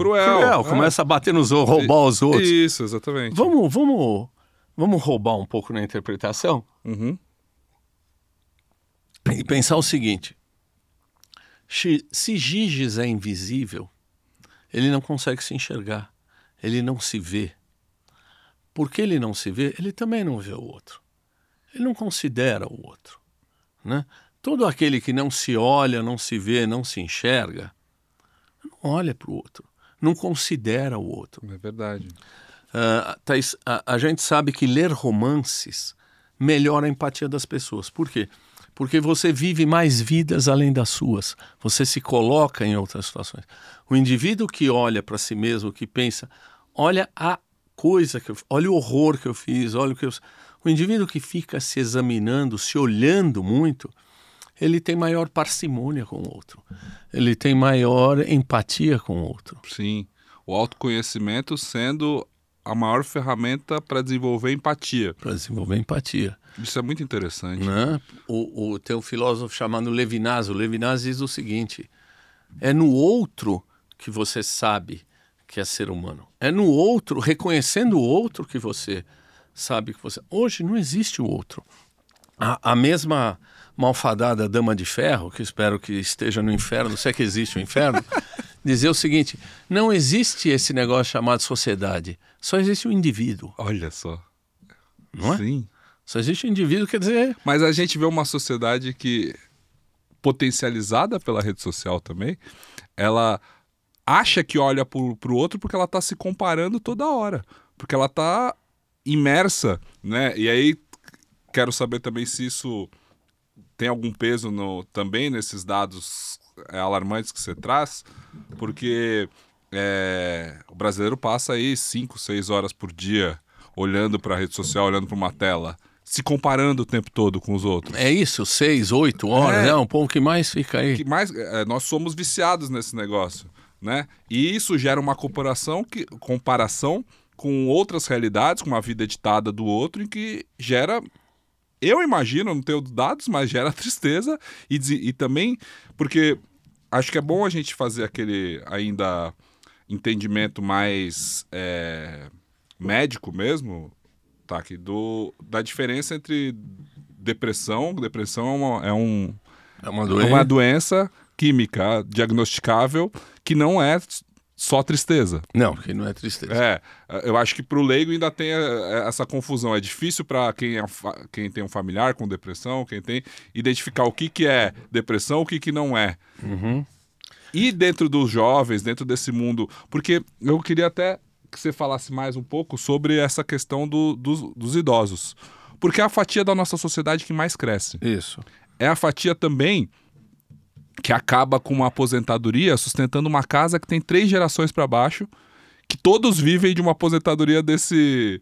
[SPEAKER 2] Começa a bater nos outros, roubar os outros.
[SPEAKER 1] Isso, exatamente.
[SPEAKER 2] Vamos roubar um pouco na interpretação? E pensar o seguinte. Se Giges é invisível, ele não consegue se enxergar, ele não se vê. Porque ele não se vê, ele também não vê o outro. Ele não considera o outro. Né? Todo aquele que não se olha, não se vê, não se enxerga, não olha para o outro, não considera o outro.
[SPEAKER 1] É verdade.
[SPEAKER 2] A gente sabe que ler romances melhora a empatia das pessoas. Por quê? Porque você vive mais vidas além das suas. Você se coloca em outras situações. O indivíduo que olha para si mesmo, que pensa, olha a coisa que eu fiz, olha o horror que eu fiz, olha o que eu... O indivíduo que fica se examinando, se olhando muito, ele tem maior parcimônia com o outro. Ele tem maior empatia com o outro.
[SPEAKER 1] Sim. O autoconhecimento sendo a maior ferramenta para desenvolver empatia.
[SPEAKER 2] Para desenvolver empatia.
[SPEAKER 1] Isso é muito interessante.
[SPEAKER 2] Né? Tem um filósofo chamado Levinas. O Levinas diz o seguinte: é no outro que você sabe que é ser humano. É no outro, reconhecendo o outro, que você sabe que você... Hoje não existe o outro. A mesma malfadada Dama de Ferro, que espero que esteja no inferno, se é que existe o inferno, dizia o seguinte: não existe esse negócio chamado sociedade, só existe o indivíduo.
[SPEAKER 1] Olha só.
[SPEAKER 2] Não é?
[SPEAKER 1] Sim.
[SPEAKER 2] Só existe o indivíduo, quer dizer...
[SPEAKER 1] Mas a gente vê uma sociedade que, potencializada pela rede social também, ela acha que olha para o outro porque ela está se comparando toda hora. Porque ela está imersa, né? E aí, quero saber também se isso tem algum peso também nesses dados alarmantes que você traz, porque o brasileiro passa aí 5, 6 horas por dia olhando para a rede social, olhando para uma tela, se comparando o tempo todo com os outros.
[SPEAKER 2] É isso, 6, 8 horas, é um pouco que mais fica aí.
[SPEAKER 1] Nós somos viciados nesse negócio, né? E isso gera uma comparação com outras realidades, com uma vida editada do outro, em que gera... Eu imagino, não tenho dados, mas gera tristeza e também, porque acho que é bom a gente fazer aquele ainda entendimento mais médico mesmo, tá, aqui, da diferença entre depressão. Depressão é uma doença química diagnosticável que não é só tristeza.
[SPEAKER 2] Não, que não é tristeza.
[SPEAKER 1] Eu acho que para o leigo ainda tem essa confusão. É difícil para quem tem um familiar com depressão, quem tem, identificar o que é depressão, o que não é.
[SPEAKER 2] Uhum.
[SPEAKER 1] E dentro dos jovens, dentro desse mundo... Porque eu queria até que você falasse mais um pouco sobre essa questão dos idosos. Porque é a fatia da nossa sociedade que mais cresce.
[SPEAKER 2] Isso.
[SPEAKER 1] É a fatia também que acaba com uma aposentadoria sustentando uma casa que tem 3 gerações para baixo, que todos vivem de uma aposentadoria desse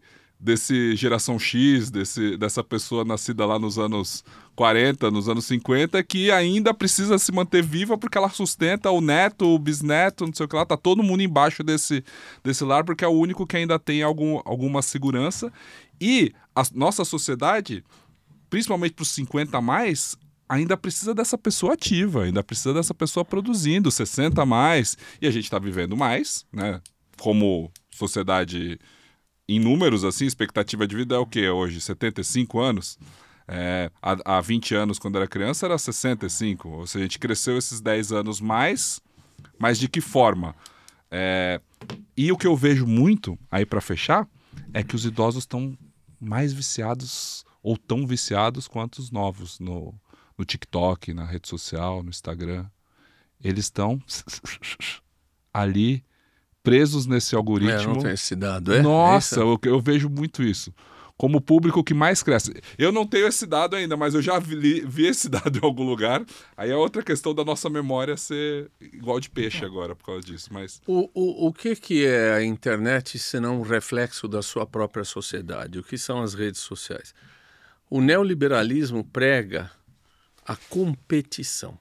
[SPEAKER 1] geração X, dessa pessoa nascida lá nos anos 40, nos anos 50, que ainda precisa se manter viva porque ela sustenta o neto, o bisneto, não sei o que lá, tá todo mundo embaixo desse lar, porque é o único que ainda tem alguma segurança. E a nossa sociedade, principalmente para os 50 a mais, ainda precisa dessa pessoa ativa, ainda precisa dessa pessoa produzindo, 60 a mais, e a gente está vivendo mais, né? Como sociedade em números, assim, expectativa de vida é o quê hoje? 75 anos? Há 20 anos, quando era criança, era 65. Ou seja, a gente cresceu esses 10 anos mais, mas de que forma? E o que eu vejo muito, aí para fechar, é que os idosos estão mais viciados, ou tão viciados quanto os novos no TikTok, na rede social, no Instagram. Eles estão ali presos nesse algoritmo.
[SPEAKER 2] Não tem esse dado,
[SPEAKER 1] Nossa, eu vejo muito isso. Como o público que mais cresce. Eu não tenho esse dado ainda, mas eu já vi esse dado em algum lugar. Aí é outra questão da nossa memória ser igual de peixe agora por causa disso. Mas...
[SPEAKER 2] O que é a internet senão um reflexo da sua própria sociedade? O que são as redes sociais? O neoliberalismo prega a competição.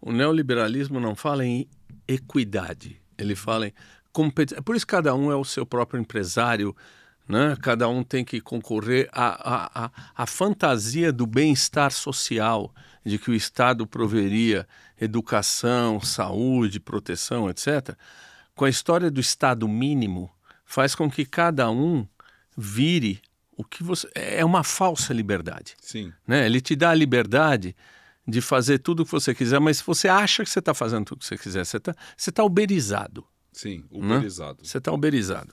[SPEAKER 2] O neoliberalismo não fala em equidade, ele fala em competição. Por isso cada um é o seu próprio empresário, né? Cada um tem que concorrer à fantasia do bem-estar social, de que o Estado proveria educação, saúde, proteção, etc. Com a história do Estado mínimo, faz com que cada um vire o que você... É uma falsa liberdade.
[SPEAKER 1] Sim.
[SPEAKER 2] Né? Ele te dá a liberdade de fazer tudo o que você quiser, mas você acha que você está fazendo tudo o que você quiser. Você tá uberizado.
[SPEAKER 1] Sim, uberizado.
[SPEAKER 2] Você está uberizado.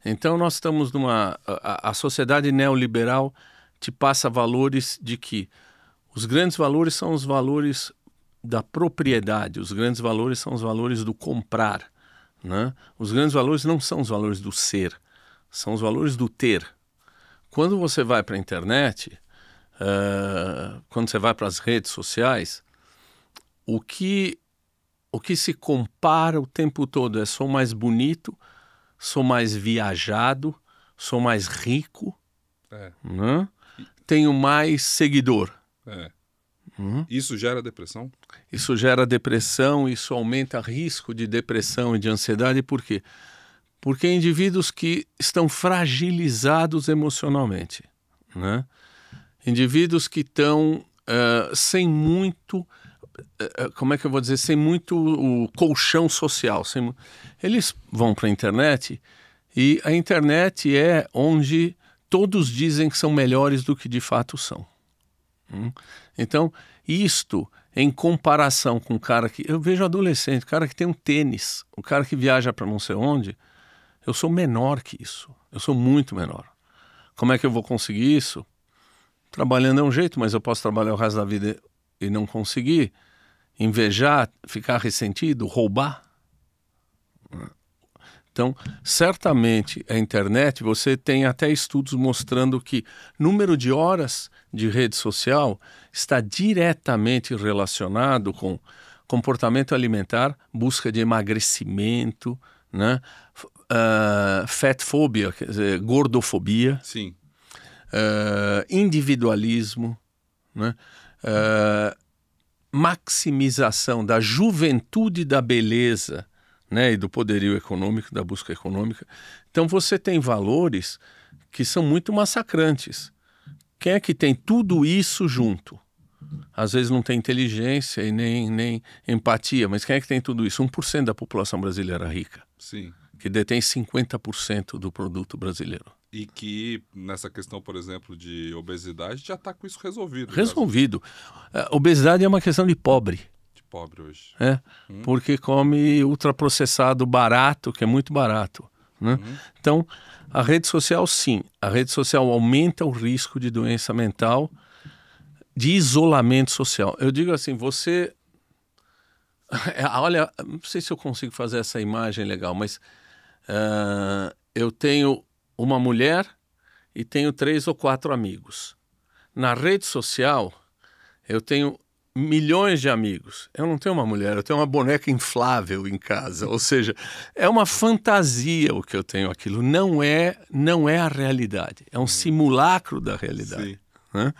[SPEAKER 2] Então nós estamos numa... A sociedade neoliberal te passa valores de que os grandes valores são os valores da propriedade, os grandes valores são os valores do comprar, né? Os grandes valores não são os valores do ser, são os valores do ter. quando você vai para a internet, quando você vai para as redes sociais, o que se compara o tempo todo é: sou mais bonito, sou mais viajado, sou mais rico, né? Tenho mais seguidor.
[SPEAKER 1] Isso gera depressão?
[SPEAKER 2] Isso gera depressão, isso aumenta risco de depressão e de ansiedade. Por quê? Porque indivíduos que estão fragilizados emocionalmente, né? Indivíduos que estão sem muito, como é que eu vou dizer, sem muito o colchão social. Eles vão para a internet e a internet é onde todos dizem que são melhores do que de fato são. Então, isto em comparação com o cara que... Eu vejo adolescente, o cara que tem um tênis, o cara que viaja para não sei onde, eu sou menor que isso. Eu sou muito menor. Como é que eu vou conseguir isso? Trabalhando é um jeito, mas eu posso trabalhar o resto da vida e não conseguir. Invejar, ficar ressentido, roubar. Então, certamente, a internet, você tem até estudos mostrando que número de horas de rede social está diretamente relacionado com comportamento alimentar, busca de emagrecimento, né? Fatfobia, quer dizer, gordofobia.
[SPEAKER 1] Sim.
[SPEAKER 2] Individualismo, né? Maximização da juventude, da beleza, né, e do poderio econômico, da busca econômica. Então você tem valores que são muito massacrantes. Quem é que tem tudo isso junto? Às vezes não tem inteligência e nem empatia, mas quem é que tem tudo isso? 1% da população brasileira rica.
[SPEAKER 1] Sim.
[SPEAKER 2] Que detém 50% do produto brasileiro.
[SPEAKER 1] E que nessa questão, por exemplo, de obesidade, já está com isso resolvido.
[SPEAKER 2] Resolvido. Obesidade é uma questão de pobre.
[SPEAKER 1] Pobre hoje.
[SPEAKER 2] Porque come ultraprocessado barato, que é muito barato, né? Então, a rede social, sim. A rede social aumenta o risco de doença mental, de isolamento social. Eu digo assim, você... Olha, não sei se eu consigo fazer essa imagem legal, mas eu tenho uma mulher e tenho 3 ou 4 amigos. Na rede social, eu tenho milhões de amigos. Eu não tenho uma mulher, eu tenho uma boneca inflável em casa. Ou seja, é uma fantasia o que eu tenho aquilo. Não é a realidade. É um simulacro da realidade. Né?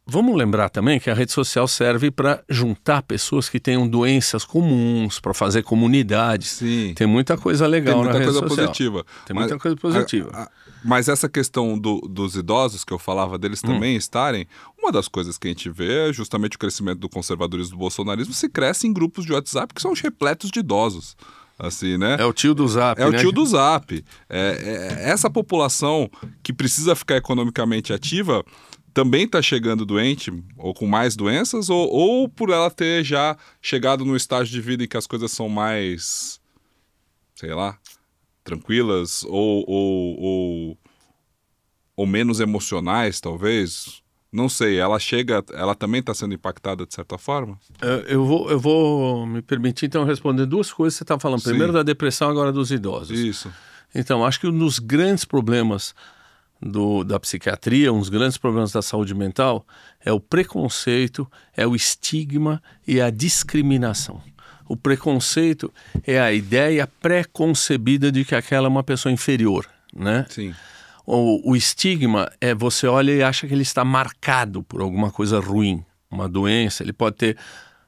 [SPEAKER 2] Vamos lembrar também que a rede social serve para juntar pessoas que tenham doenças comuns, para fazer comunidades.
[SPEAKER 1] Sim.
[SPEAKER 2] Tem muita coisa legal na rede social. Tem muita coisa positiva.
[SPEAKER 1] Mas essa questão dos idosos, que eu falava deles também estarem, uma das coisas que a gente vê é justamente o crescimento do conservadorismo, do bolsonarismo, se cresce em grupos de WhatsApp que são repletos de idosos. Assim, né?
[SPEAKER 2] É o tio do Zap,
[SPEAKER 1] né? É o tio do Zap. Essa população que precisa ficar economicamente ativa também está chegando doente ou com mais doenças ou por ela ter já chegado no estágio de vida em que as coisas são mais, sei lá, tranquilas ou menos emocionais, talvez. Não sei, ela também está sendo impactada de certa forma?
[SPEAKER 2] Eu vou me permitir então responder 2 coisas que você está falando. Primeiro da depressão, agora dos idosos.
[SPEAKER 1] Isso.
[SPEAKER 2] Então, acho que um dos grandes problemas da psiquiatria, um dos grandes problemas da saúde mental é o preconceito, é o estigma e a discriminação. O preconceito é a ideia pré-concebida de que aquela é uma pessoa inferior, né?
[SPEAKER 1] Sim.
[SPEAKER 2] O estigma é você olha e acha que ele está marcado por alguma coisa ruim, uma doença. Ele pode ter,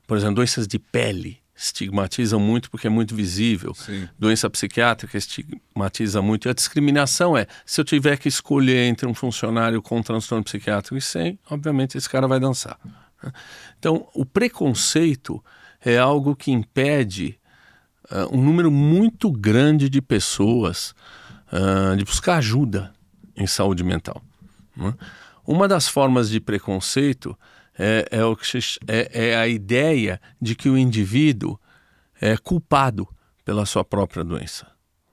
[SPEAKER 2] por exemplo, doenças de pele, estigmatizam muito porque é muito visível.
[SPEAKER 1] Sim.
[SPEAKER 2] Doença psiquiátrica estigmatiza muito. E a discriminação é, se eu tiver que escolher entre um funcionário com transtorno psiquiátrico e sem, obviamente esse cara vai dançar. Então, o preconceito é algo que impede um número muito grande de pessoas de buscar ajuda em saúde mental. Né? Uma das formas de preconceito é a ideia de que o indivíduo é culpado pela sua própria doença.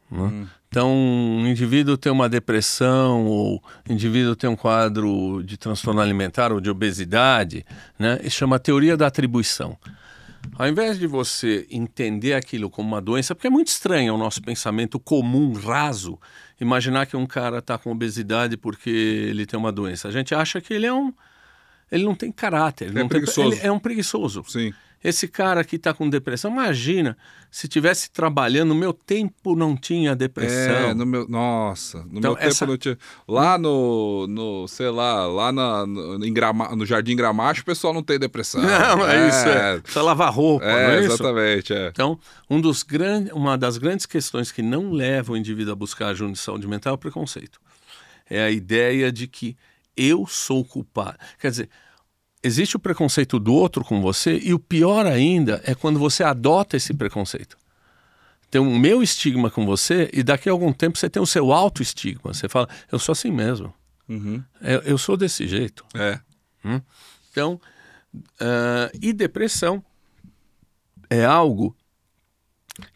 [SPEAKER 2] Né? Então, um indivíduo tem uma depressão, ou um indivíduo tem um quadro de transtorno alimentar ou de obesidade, né? Isso chama teoria da atribuição. Ao invés de você entender aquilo como uma doença, porque é muito estranho o nosso pensamento comum, raso, imaginar que um cara está com obesidade porque ele tem uma doença. A gente acha que ele não tem caráter, ele é um preguiçoso.
[SPEAKER 1] Sim.
[SPEAKER 2] Esse cara que está com depressão, imagina, se tivesse trabalhando, no meu tempo não tinha depressão.
[SPEAKER 1] No meu tempo não tinha. Lá sei lá, lá no Jardim Gramacho, o pessoal não tem depressão.
[SPEAKER 2] Não, isso. Precisa lavar roupa, não é isso?
[SPEAKER 1] Exatamente.
[SPEAKER 2] Então, uma das grandes questões que não leva o indivíduo a buscar ajuda de saúde mental é o preconceito. É a ideia de que eu sou culpado. Quer dizer, existe o preconceito do outro com você e o pior ainda é quando você adota esse preconceito. Tem o meu estigma com você e daqui a algum tempo você tem o seu autoestigma. Você fala, eu sou assim mesmo.
[SPEAKER 1] Uhum.
[SPEAKER 2] Eu sou desse jeito. Então, e depressão é algo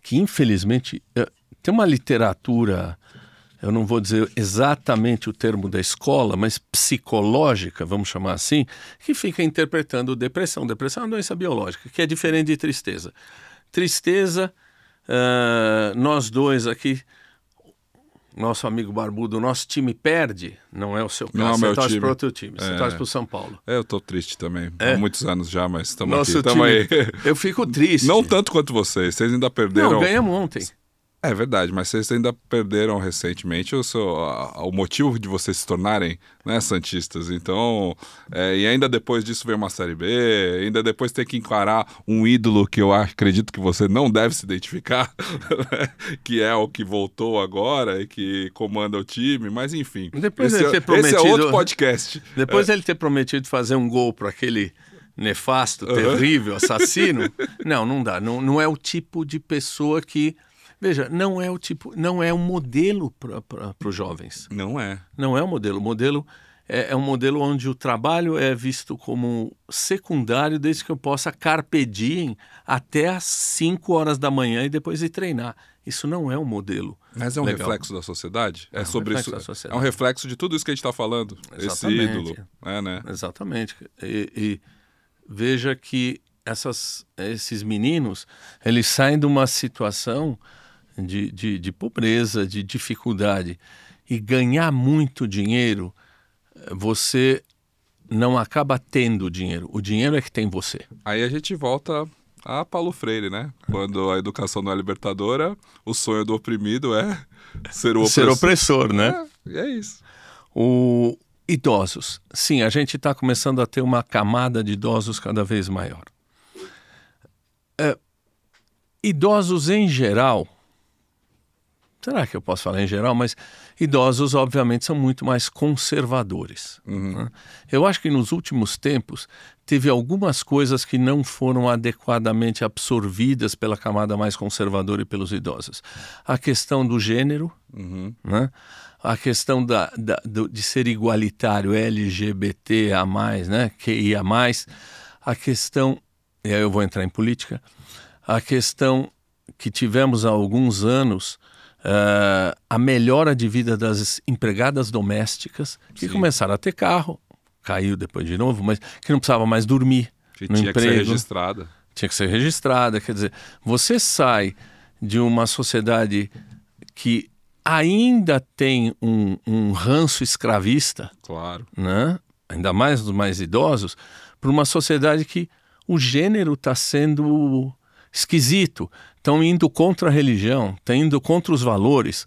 [SPEAKER 2] que infelizmente tem uma literatura... Eu não vou dizer exatamente o termo da escola, mas psicológica, vamos chamar assim, que fica interpretando depressão. Depressão é uma doença biológica, que é diferente de tristeza. Tristeza, nós dois aqui, nosso amigo barbudo, nosso time perde, não é o seu caso,
[SPEAKER 1] não,
[SPEAKER 2] você torce para outro time, você torce para o São Paulo.
[SPEAKER 1] Eu tô triste também, há muitos anos já, mas estamos aqui,
[SPEAKER 2] time,
[SPEAKER 1] aí.
[SPEAKER 2] Eu fico triste.
[SPEAKER 1] Não tanto quanto vocês ainda perderam...
[SPEAKER 2] Não, ganhamos ontem.
[SPEAKER 1] É verdade, mas vocês ainda perderam recentemente o motivo de vocês se tornarem, né, santistas. Então, e ainda depois disso veio uma Série B, ainda depois ter que encarar um ídolo que eu acredito que você não deve se identificar, que é o que voltou agora e que comanda o time, mas enfim.
[SPEAKER 2] Depois esse
[SPEAKER 1] é outro podcast.
[SPEAKER 2] Depois ele ter prometido fazer um gol para aquele nefasto, terrível, assassino, não dá. Não é o tipo de pessoa que... Veja, não é um modelo para os jovens.
[SPEAKER 1] Não é.
[SPEAKER 2] Não é um modelo. O modelo é um modelo onde o trabalho é visto como secundário desde que eu possa carpe diem até às 5 horas da manhã e depois ir treinar. Isso não é um modelo.
[SPEAKER 1] Mas é um
[SPEAKER 2] legal.
[SPEAKER 1] Reflexo da sociedade?
[SPEAKER 2] É sobre isso.
[SPEAKER 1] É um reflexo de tudo isso que a gente está falando.
[SPEAKER 2] Exatamente.
[SPEAKER 1] Esse ídolo. Né?
[SPEAKER 2] Exatamente. E veja que esses meninos, eles saem de uma situação de pobreza, de dificuldade, e ganhar muito dinheiro, você não acaba tendo dinheiro. O dinheiro é que tem você.
[SPEAKER 1] Aí a gente volta a Paulo Freire, né? Quando a educação não é libertadora, o sonho do oprimido é ser o opressor.
[SPEAKER 2] Ser opressor, né?
[SPEAKER 1] É isso.
[SPEAKER 2] Idosos. Sim, a gente está começando a ter uma camada de idosos cada vez maior. Idosos em geral... Será que eu posso falar em geral? Mas idosos, obviamente, são muito mais conservadores. Né? Eu acho que nos últimos tempos teve algumas coisas que não foram adequadamente absorvidas pela camada mais conservadora e pelos idosos. A questão do gênero, né? A questão de ser igualitário, LGBT+, né? QIA+, a questão, e aí eu vou entrar em política, a questão que tivemos há alguns anos... a melhora de vida das empregadas domésticas que começaram a ter carro, caiu depois de novo, mas que não precisava mais dormir
[SPEAKER 1] que
[SPEAKER 2] no
[SPEAKER 1] tinha
[SPEAKER 2] emprego.
[SPEAKER 1] Que ser registrada.
[SPEAKER 2] Tinha que ser registrada, quer dizer, você sai de uma sociedade que ainda tem um ranço escravista,
[SPEAKER 1] claro,
[SPEAKER 2] né? Ainda mais dos mais idosos, para uma sociedade que o gênero está sendo... esquisito, estão indo contra a religião, estão indo contra os valores.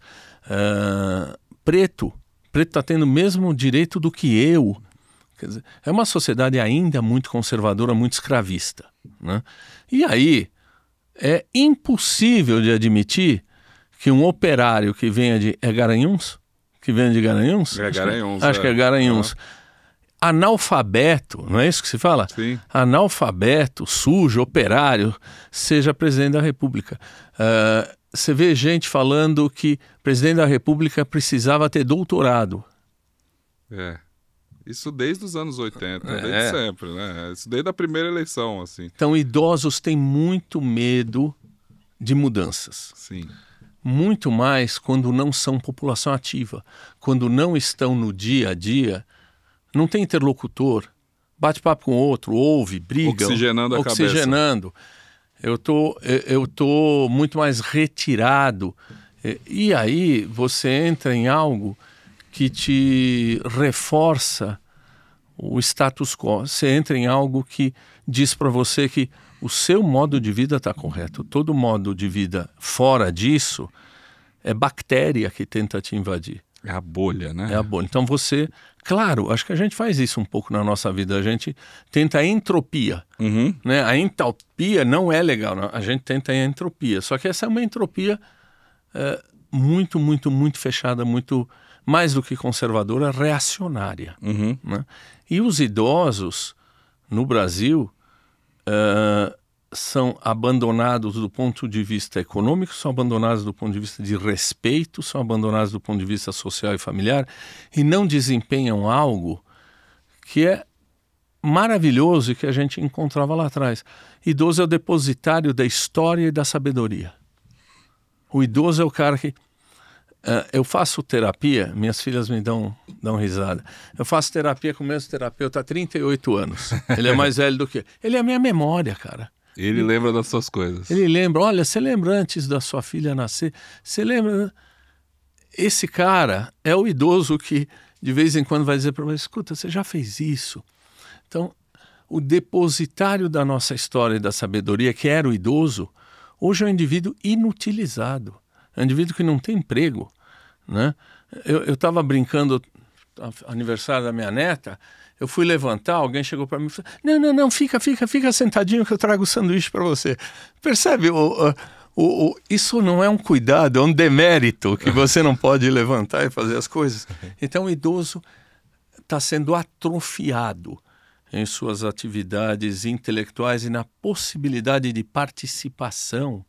[SPEAKER 2] Preto está tendo o mesmo direito do que eu. Quer dizer, é uma sociedade ainda muito conservadora, muito escravista. Né? E aí, é impossível de admitir que um operário que venha de... É Garanhuns? Que venha de Garanhuns?
[SPEAKER 1] É Garanhuns.
[SPEAKER 2] Acho que é Garanhuns. Analfabeto, não é isso que se fala?
[SPEAKER 1] Sim.
[SPEAKER 2] Analfabeto, sujo, operário, seja presidente da República. Você vê gente falando que o presidente da República precisava ter doutorado.
[SPEAKER 1] Isso desde os anos 80, desde sempre, né? Isso desde a primeira eleição, assim.
[SPEAKER 2] Então, idosos têm muito medo de mudanças.
[SPEAKER 1] Sim.
[SPEAKER 2] Muito mais quando não são população ativa, quando não estão no dia a dia. Não tem interlocutor, bate papo com o outro, ouve, briga.
[SPEAKER 1] Oxigenando a cabeça.
[SPEAKER 2] Eu tô muito mais retirado. E aí você entra em algo que te reforça o status quo. Você entra em algo que diz para você que o seu modo de vida está correto. Todo modo de vida fora disso é bactéria que tenta te invadir.
[SPEAKER 1] É a bolha, né?
[SPEAKER 2] É a bolha. Então você... Claro, acho que a gente faz isso um pouco na nossa vida. A gente tenta a entropia. Né? A entalpia não é legal. Não? A gente tenta a entropia. Só que essa é uma entropia muito, muito, muito fechada, muito mais do que conservadora, reacionária. Né? E os idosos no Brasil são abandonados do ponto de vista econômico, são abandonados do ponto de vista de respeito, são abandonados do ponto de vista social e familiar e não desempenham algo que é maravilhoso e que a gente encontrava lá atrás. Idoso é o depositário da história e da sabedoria. O idoso é o cara que... eu faço terapia, minhas filhas me dão risada. Eu faço terapia com o mesmo terapeuta há 38 anos. Ele é mais velho do que... Ele é a minha memória, cara.
[SPEAKER 1] Ele lembra das suas coisas.
[SPEAKER 2] Ele lembra, olha, você lembra antes da sua filha nascer? Você lembra? Esse cara é o idoso que de vez em quando vai dizer para mim, escuta, você já fez isso? Então, o depositário da nossa história e da sabedoria, que era o idoso, hoje é um indivíduo inutilizado. É um indivíduo que não tem emprego. Né? Eu estava brincando, aniversário da minha neta, eu fui levantar, alguém chegou para mim e falou, não, fica sentadinho que eu trago o sanduíche para você. Percebe? Isso não é um cuidado, é um demérito que você não pode levantar e fazer as coisas. Então o idoso está sendo atrofiado em suas atividades intelectuais e na possibilidade de participação,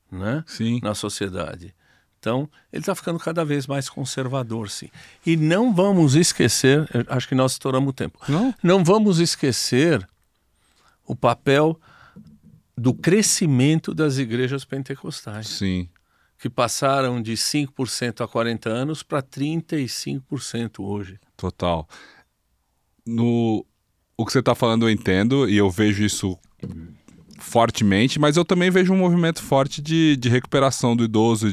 [SPEAKER 2] né?
[SPEAKER 1] Sim.
[SPEAKER 2] Na sociedade. Então, ele está ficando cada vez mais conservador, sim. E não vamos esquecer, acho que nós estouramos o tempo, não vamos esquecer o papel do crescimento das igrejas pentecostais.
[SPEAKER 1] Sim.
[SPEAKER 2] Que passaram de 5% há 40 anos para 35% hoje.
[SPEAKER 1] Total. O que você está falando eu entendo e eu vejo isso fortemente, mas eu também vejo um movimento forte de recuperação do idoso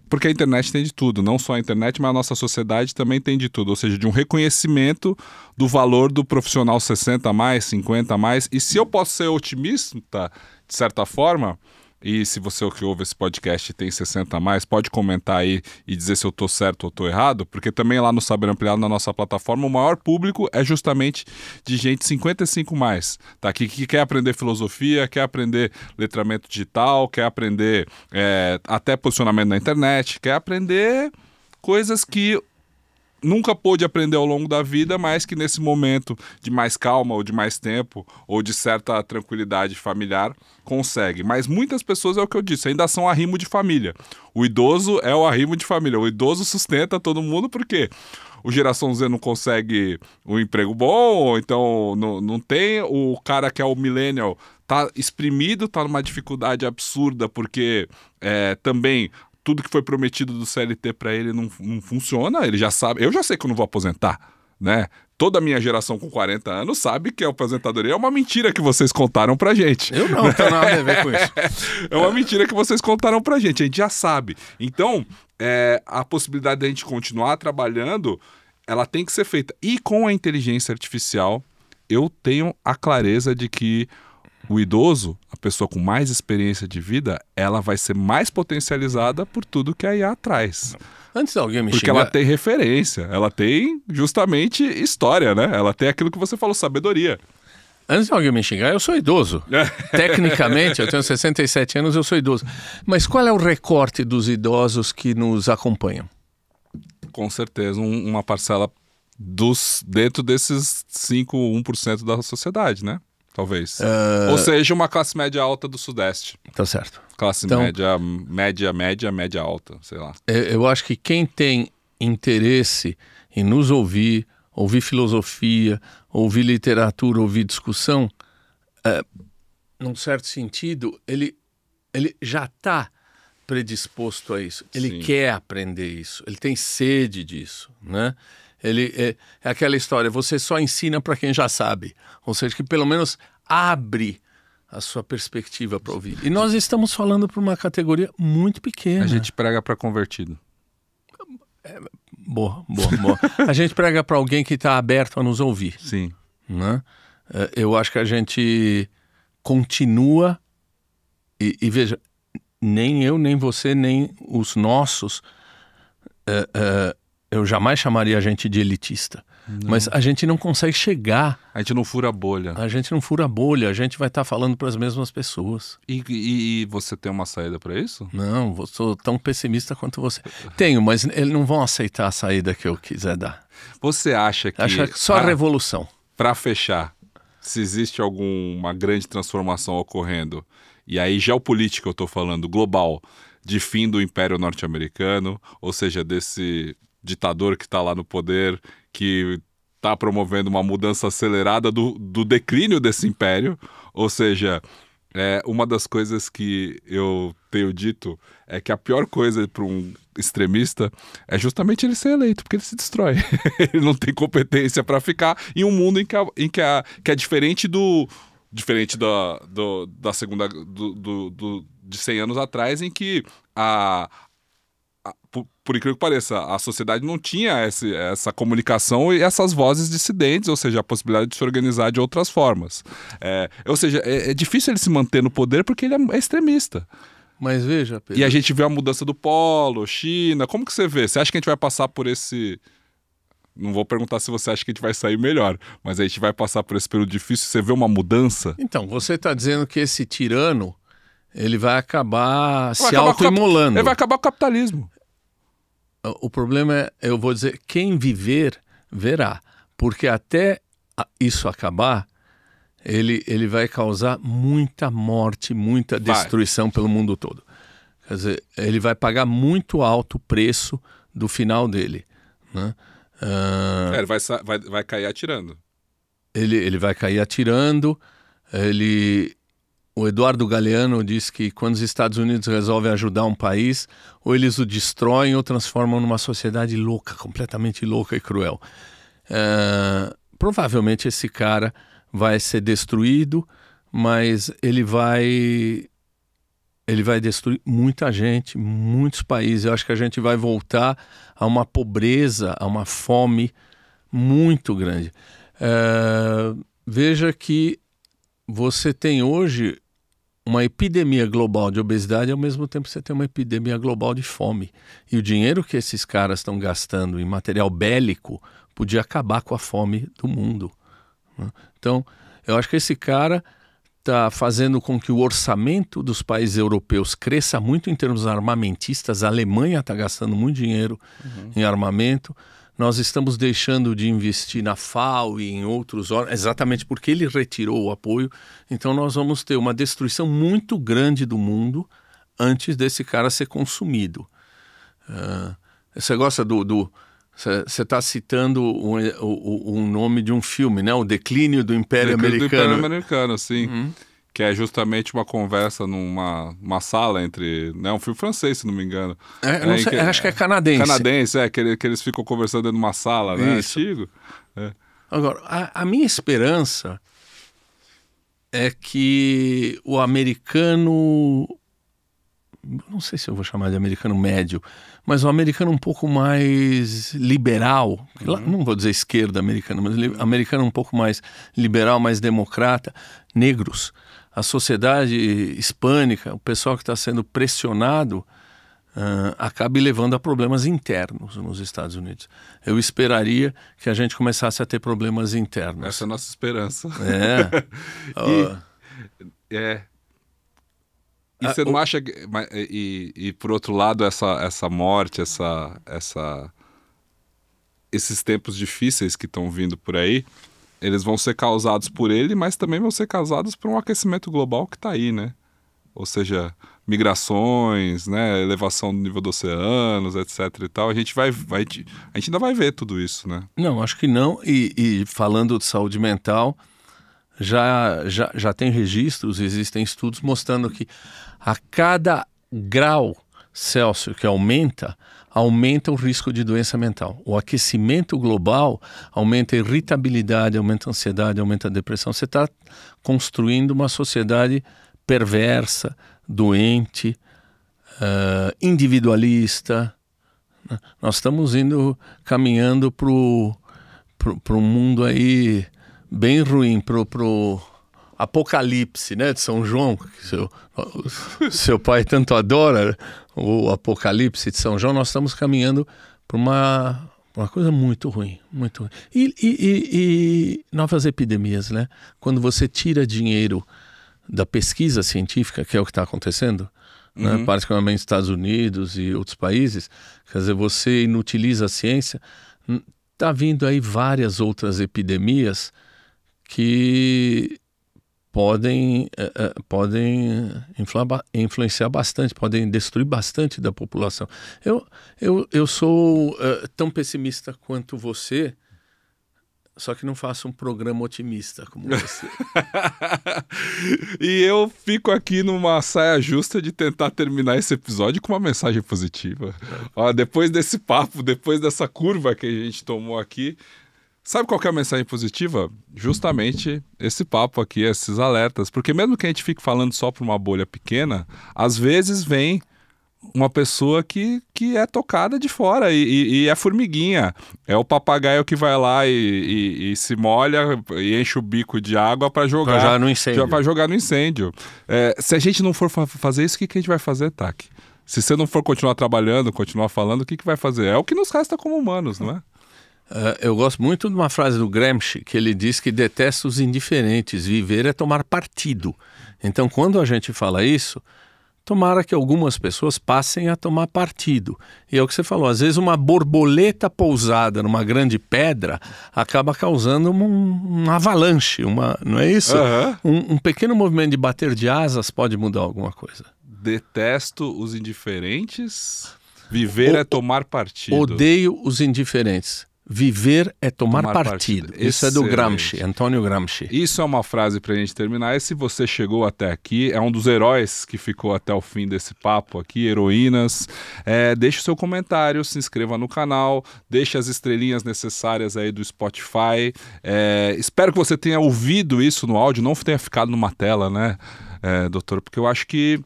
[SPEAKER 1] porque a internet tem de tudo, não só a internet, mas a nossa sociedade também tem de tudo, ou seja, de um reconhecimento do valor do profissional 60 a mais, 50 a mais, e se eu posso ser otimista, de certa forma, e se você que ouve esse podcast tem 60 a mais, pode comentar aí e dizer se eu estou certo ou estou errado, porque também lá no Saber Ampliado, na nossa plataforma, o maior público é justamente de gente 55 mais, tá? Que quer aprender filosofia, quer aprender letramento digital, quer aprender até posicionamento na internet, quer aprender coisas que nunca pôde aprender ao longo da vida, mas que nesse momento de mais calma ou de mais tempo ou de certa tranquilidade familiar consegue. Mas muitas pessoas, é o que eu disse, ainda são arrimo de família. O idoso é o arrimo de família. O idoso sustenta todo mundo porque o geração Z não consegue um emprego bom, ou então não tem. O cara que é o millennial tá exprimido, tá numa dificuldade absurda porque também... Tudo que foi prometido do CLT para ele não funciona, ele já sabe. Eu já sei que eu não vou aposentar, né? Toda a minha geração com 40 anos sabe que a aposentadoria é uma mentira que vocês contaram pra gente.
[SPEAKER 2] Eu não tenho nada a ver com isso.
[SPEAKER 1] É uma mentira que vocês contaram pra gente, a gente já sabe. Então, a possibilidade de a gente continuar trabalhando, ela tem que ser feita. E com a inteligência artificial, eu tenho a clareza de que o idoso, a pessoa com mais experiência de vida, ela vai ser mais potencializada por tudo que a IA traz.
[SPEAKER 2] Antes de alguém me
[SPEAKER 1] Porque
[SPEAKER 2] xingar...
[SPEAKER 1] ela tem referência, ela tem justamente história, né? Ela tem aquilo que você falou, sabedoria.
[SPEAKER 2] Antes de alguém me xingar, eu sou idoso. Tecnicamente, eu tenho 67 anos, eu sou idoso. Mas qual é o recorte dos idosos que nos acompanham?
[SPEAKER 1] Com certeza, uma parcela dentro desses 1% da sociedade, né? Talvez. Ou seja, uma classe média alta do Sudeste.
[SPEAKER 2] Tá certo.
[SPEAKER 1] Classe média alta, sei lá.
[SPEAKER 2] Eu acho que quem tem interesse em nos ouvir filosofia, ouvir literatura, ouvir discussão, num certo sentido, ele já está predisposto a isso. Ele quer aprender isso. Ele tem sede disso, né? É aquela história, você só ensina para quem já sabe. Ou seja, que pelo menos abre a sua perspectiva para ouvir. E nós estamos falando para uma categoria muito pequena.
[SPEAKER 1] A gente prega para convertido.
[SPEAKER 2] Boa. A gente prega para alguém que está aberto a nos ouvir.
[SPEAKER 1] Sim.
[SPEAKER 2] Né? Eu acho que a gente continua e veja, nem eu, nem você, nem os nossos, eu jamais chamaria a gente de elitista. Não. Mas a gente não consegue chegar.
[SPEAKER 1] A gente não fura a bolha.
[SPEAKER 2] A gente não fura a bolha, a gente vai estar falando para as mesmas pessoas.
[SPEAKER 1] E você tem uma saída para isso?
[SPEAKER 2] Não, eu sou tão pessimista quanto você. Tenho, mas eles não vão aceitar a saída que eu quiser dar.
[SPEAKER 1] Você acha que...
[SPEAKER 2] Acha que só a revolução.
[SPEAKER 1] Para fechar, se existe alguma grande transformação ocorrendo, e aí geopolítica eu estou falando, global, de fim do Império Norte-Americano, ou seja, desse ditador que está lá no poder, que está promovendo uma mudança acelerada do declínio desse império, ou seja, uma das coisas que eu tenho dito é que a pior coisa para um extremista é justamente ele ser eleito, porque ele se destrói. Ele não tem competência para ficar em um mundo em que é diferente da segunda de 100 anos atrás, em que por incrível que pareça, a sociedade não tinha essa comunicação e essas vozes dissidentes, ou seja, a possibilidade de se organizar de outras formas. Ou seja, é difícil ele se manter no poder porque ele é extremista.
[SPEAKER 2] Mas veja, Pedro...
[SPEAKER 1] E a gente vê a mudança do polo, China, como que você vê? Você acha que a gente vai passar por esse... Não vou perguntar se você acha que a gente vai sair melhor, mas a gente vai passar por esse período difícil, você vê uma mudança?
[SPEAKER 2] Então, você está dizendo que esse tirano, ele vai acabar se autoimolando.
[SPEAKER 1] Ele vai acabar com o capitalismo.
[SPEAKER 2] O problema é, eu vou dizer, quem viver, verá. Porque até isso acabar, ele vai causar muita morte, muita destruição pelo mundo todo. Quer dizer, ele vai pagar muito alto o preço do final dele. Né?
[SPEAKER 1] Ele vai cair atirando.
[SPEAKER 2] Ele vai cair atirando. O Eduardo Galeano diz que quando os Estados Unidos resolvem ajudar um país, ou eles o destroem ou transformam numa sociedade louca, completamente louca e cruel. Provavelmente esse cara vai ser destruído, mas ele vai destruir muita gente, muitos países. Eu acho que a gente vai voltar a uma pobreza, a uma fome muito grande. Veja que você tem hoje uma epidemia global de obesidade e ao mesmo tempo você tem uma epidemia global de fome. E o dinheiro que esses caras estão gastando em material bélico podia acabar com a fome do mundo. Então, eu acho que esse cara está fazendo com que o orçamento dos países europeus cresça muito em termos armamentistas. A Alemanha está gastando muito dinheiro em armamento. Nós estamos deixando de investir na FAO e em outros órgãos, exatamente porque ele retirou o apoio. Então nós vamos ter uma destruição muito grande do mundo antes desse cara ser consumido. Você gosta você está citando um nome de um filme, né? O Declínio do Império Americano.
[SPEAKER 1] Do Império Americano, sim. Que é justamente uma conversa numa sala entre... É um filme francês, se não me engano.
[SPEAKER 2] Acho que é canadense.
[SPEAKER 1] Canadense, que eles ficam conversando dentro de uma sala, né? Antigo.
[SPEAKER 2] Agora, a minha esperança é que o americano... Não sei se eu vou chamar de americano médio, mas o americano um pouco mais liberal, não vou dizer esquerda americana, mas americano um pouco mais liberal, mais democrata, negros, a sociedade hispânica, o pessoal que está sendo pressionado, acabe levando a problemas internos nos Estados Unidos. Eu esperaria que a gente começasse a ter problemas internos.
[SPEAKER 1] Essa é a nossa esperança. E você não acha que... E por outro lado, essa morte, esses tempos difíceis que estão vindo por aí, eles vão ser causados por ele, mas também vão ser causados por um aquecimento global que está aí, né? Ou seja, migrações, né? Elevação do nível dos oceanos, etc. e tal. A gente ainda vai ver tudo isso, né?
[SPEAKER 2] Não, acho que não. E falando de saúde mental... Já tem registros, existem estudos mostrando que a cada grau Celsius que aumenta, aumenta o risco de doença mental. O aquecimento global aumenta a irritabilidade, aumenta a ansiedade, aumenta a depressão. Você está construindo uma sociedade perversa, doente, individualista. Nós estamos caminhando para um mundo aí bem ruim, pro Apocalipse, né, de São João, que seu pai tanto adora, o Apocalipse de São João. Nós estamos caminhando para uma coisa muito ruim, muito ruim. E novas epidemias, né? Quando você tira dinheiro da pesquisa científica, que é o que está acontecendo, né, particularmente nos Estados Unidos e outros países, quer dizer, você inutiliza a ciência, está vindo aí várias outras epidemias que podem influenciar bastante, podem destruir bastante da população. Eu sou tão pessimista quanto você, só que não faço um programa otimista como você.
[SPEAKER 1] E eu fico aqui numa saia justa de tentar terminar esse episódio com uma mensagem positiva. Ó, depois desse papo, depois dessa curva que a gente tomou aqui, sabe qual que é a mensagem positiva? Justamente esse papo aqui, esses alertas. Porque mesmo que a gente fique falando só para uma bolha pequena, às vezes vem uma pessoa que é tocada de fora e é formiguinha. É o papagaio que vai lá e se molha e enche o bico de água para jogar
[SPEAKER 2] no incêndio.
[SPEAKER 1] Para jogar no incêndio. Se a gente não for fazer isso, o que a gente vai fazer, Taki? Se você não for continuar trabalhando, continuar falando, o que vai fazer? É o que nos resta como humanos, não é?
[SPEAKER 2] Eu gosto muito de uma frase do Gramsci, que ele diz que detesta os indiferentes. Viver é tomar partido. Então, quando a gente fala isso, tomara que algumas pessoas passem a tomar partido. E é o que você falou, às vezes uma borboleta pousada numa grande pedra acaba causando um avalanche, não é isso? Um pequeno movimento de bater de asas pode mudar alguma coisa.
[SPEAKER 1] Detesto os indiferentes, viver é tomar partido.
[SPEAKER 2] Odeio os indiferentes. Viver é tomar partido. Isso é do Gramsci, Antônio Gramsci.
[SPEAKER 1] Isso é uma frase para a gente terminar. E se você chegou até aqui, é um dos heróis que ficou até o fim desse papo aqui, heroínas, deixe o seu comentário, se inscreva no canal, deixe as estrelinhas necessárias aí do Spotify. Espero que você tenha ouvido isso no áudio, não tenha ficado numa tela, né, doutor? Porque eu acho que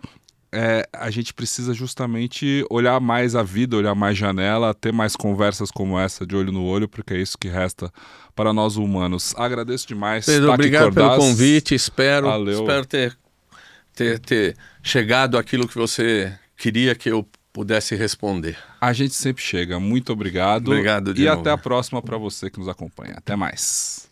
[SPEAKER 1] a gente precisa justamente olhar mais a vida, olhar mais janela, ter mais conversas como essa de olho no olho, porque é isso que resta para nós humanos. Agradeço demais.
[SPEAKER 2] Pedro, obrigado pelo convite, espero ter chegado àquilo que você queria que eu pudesse responder.
[SPEAKER 1] A gente sempre chega. Muito obrigado.
[SPEAKER 2] Obrigado de novo.
[SPEAKER 1] E até a próxima para você que nos acompanha. Até mais.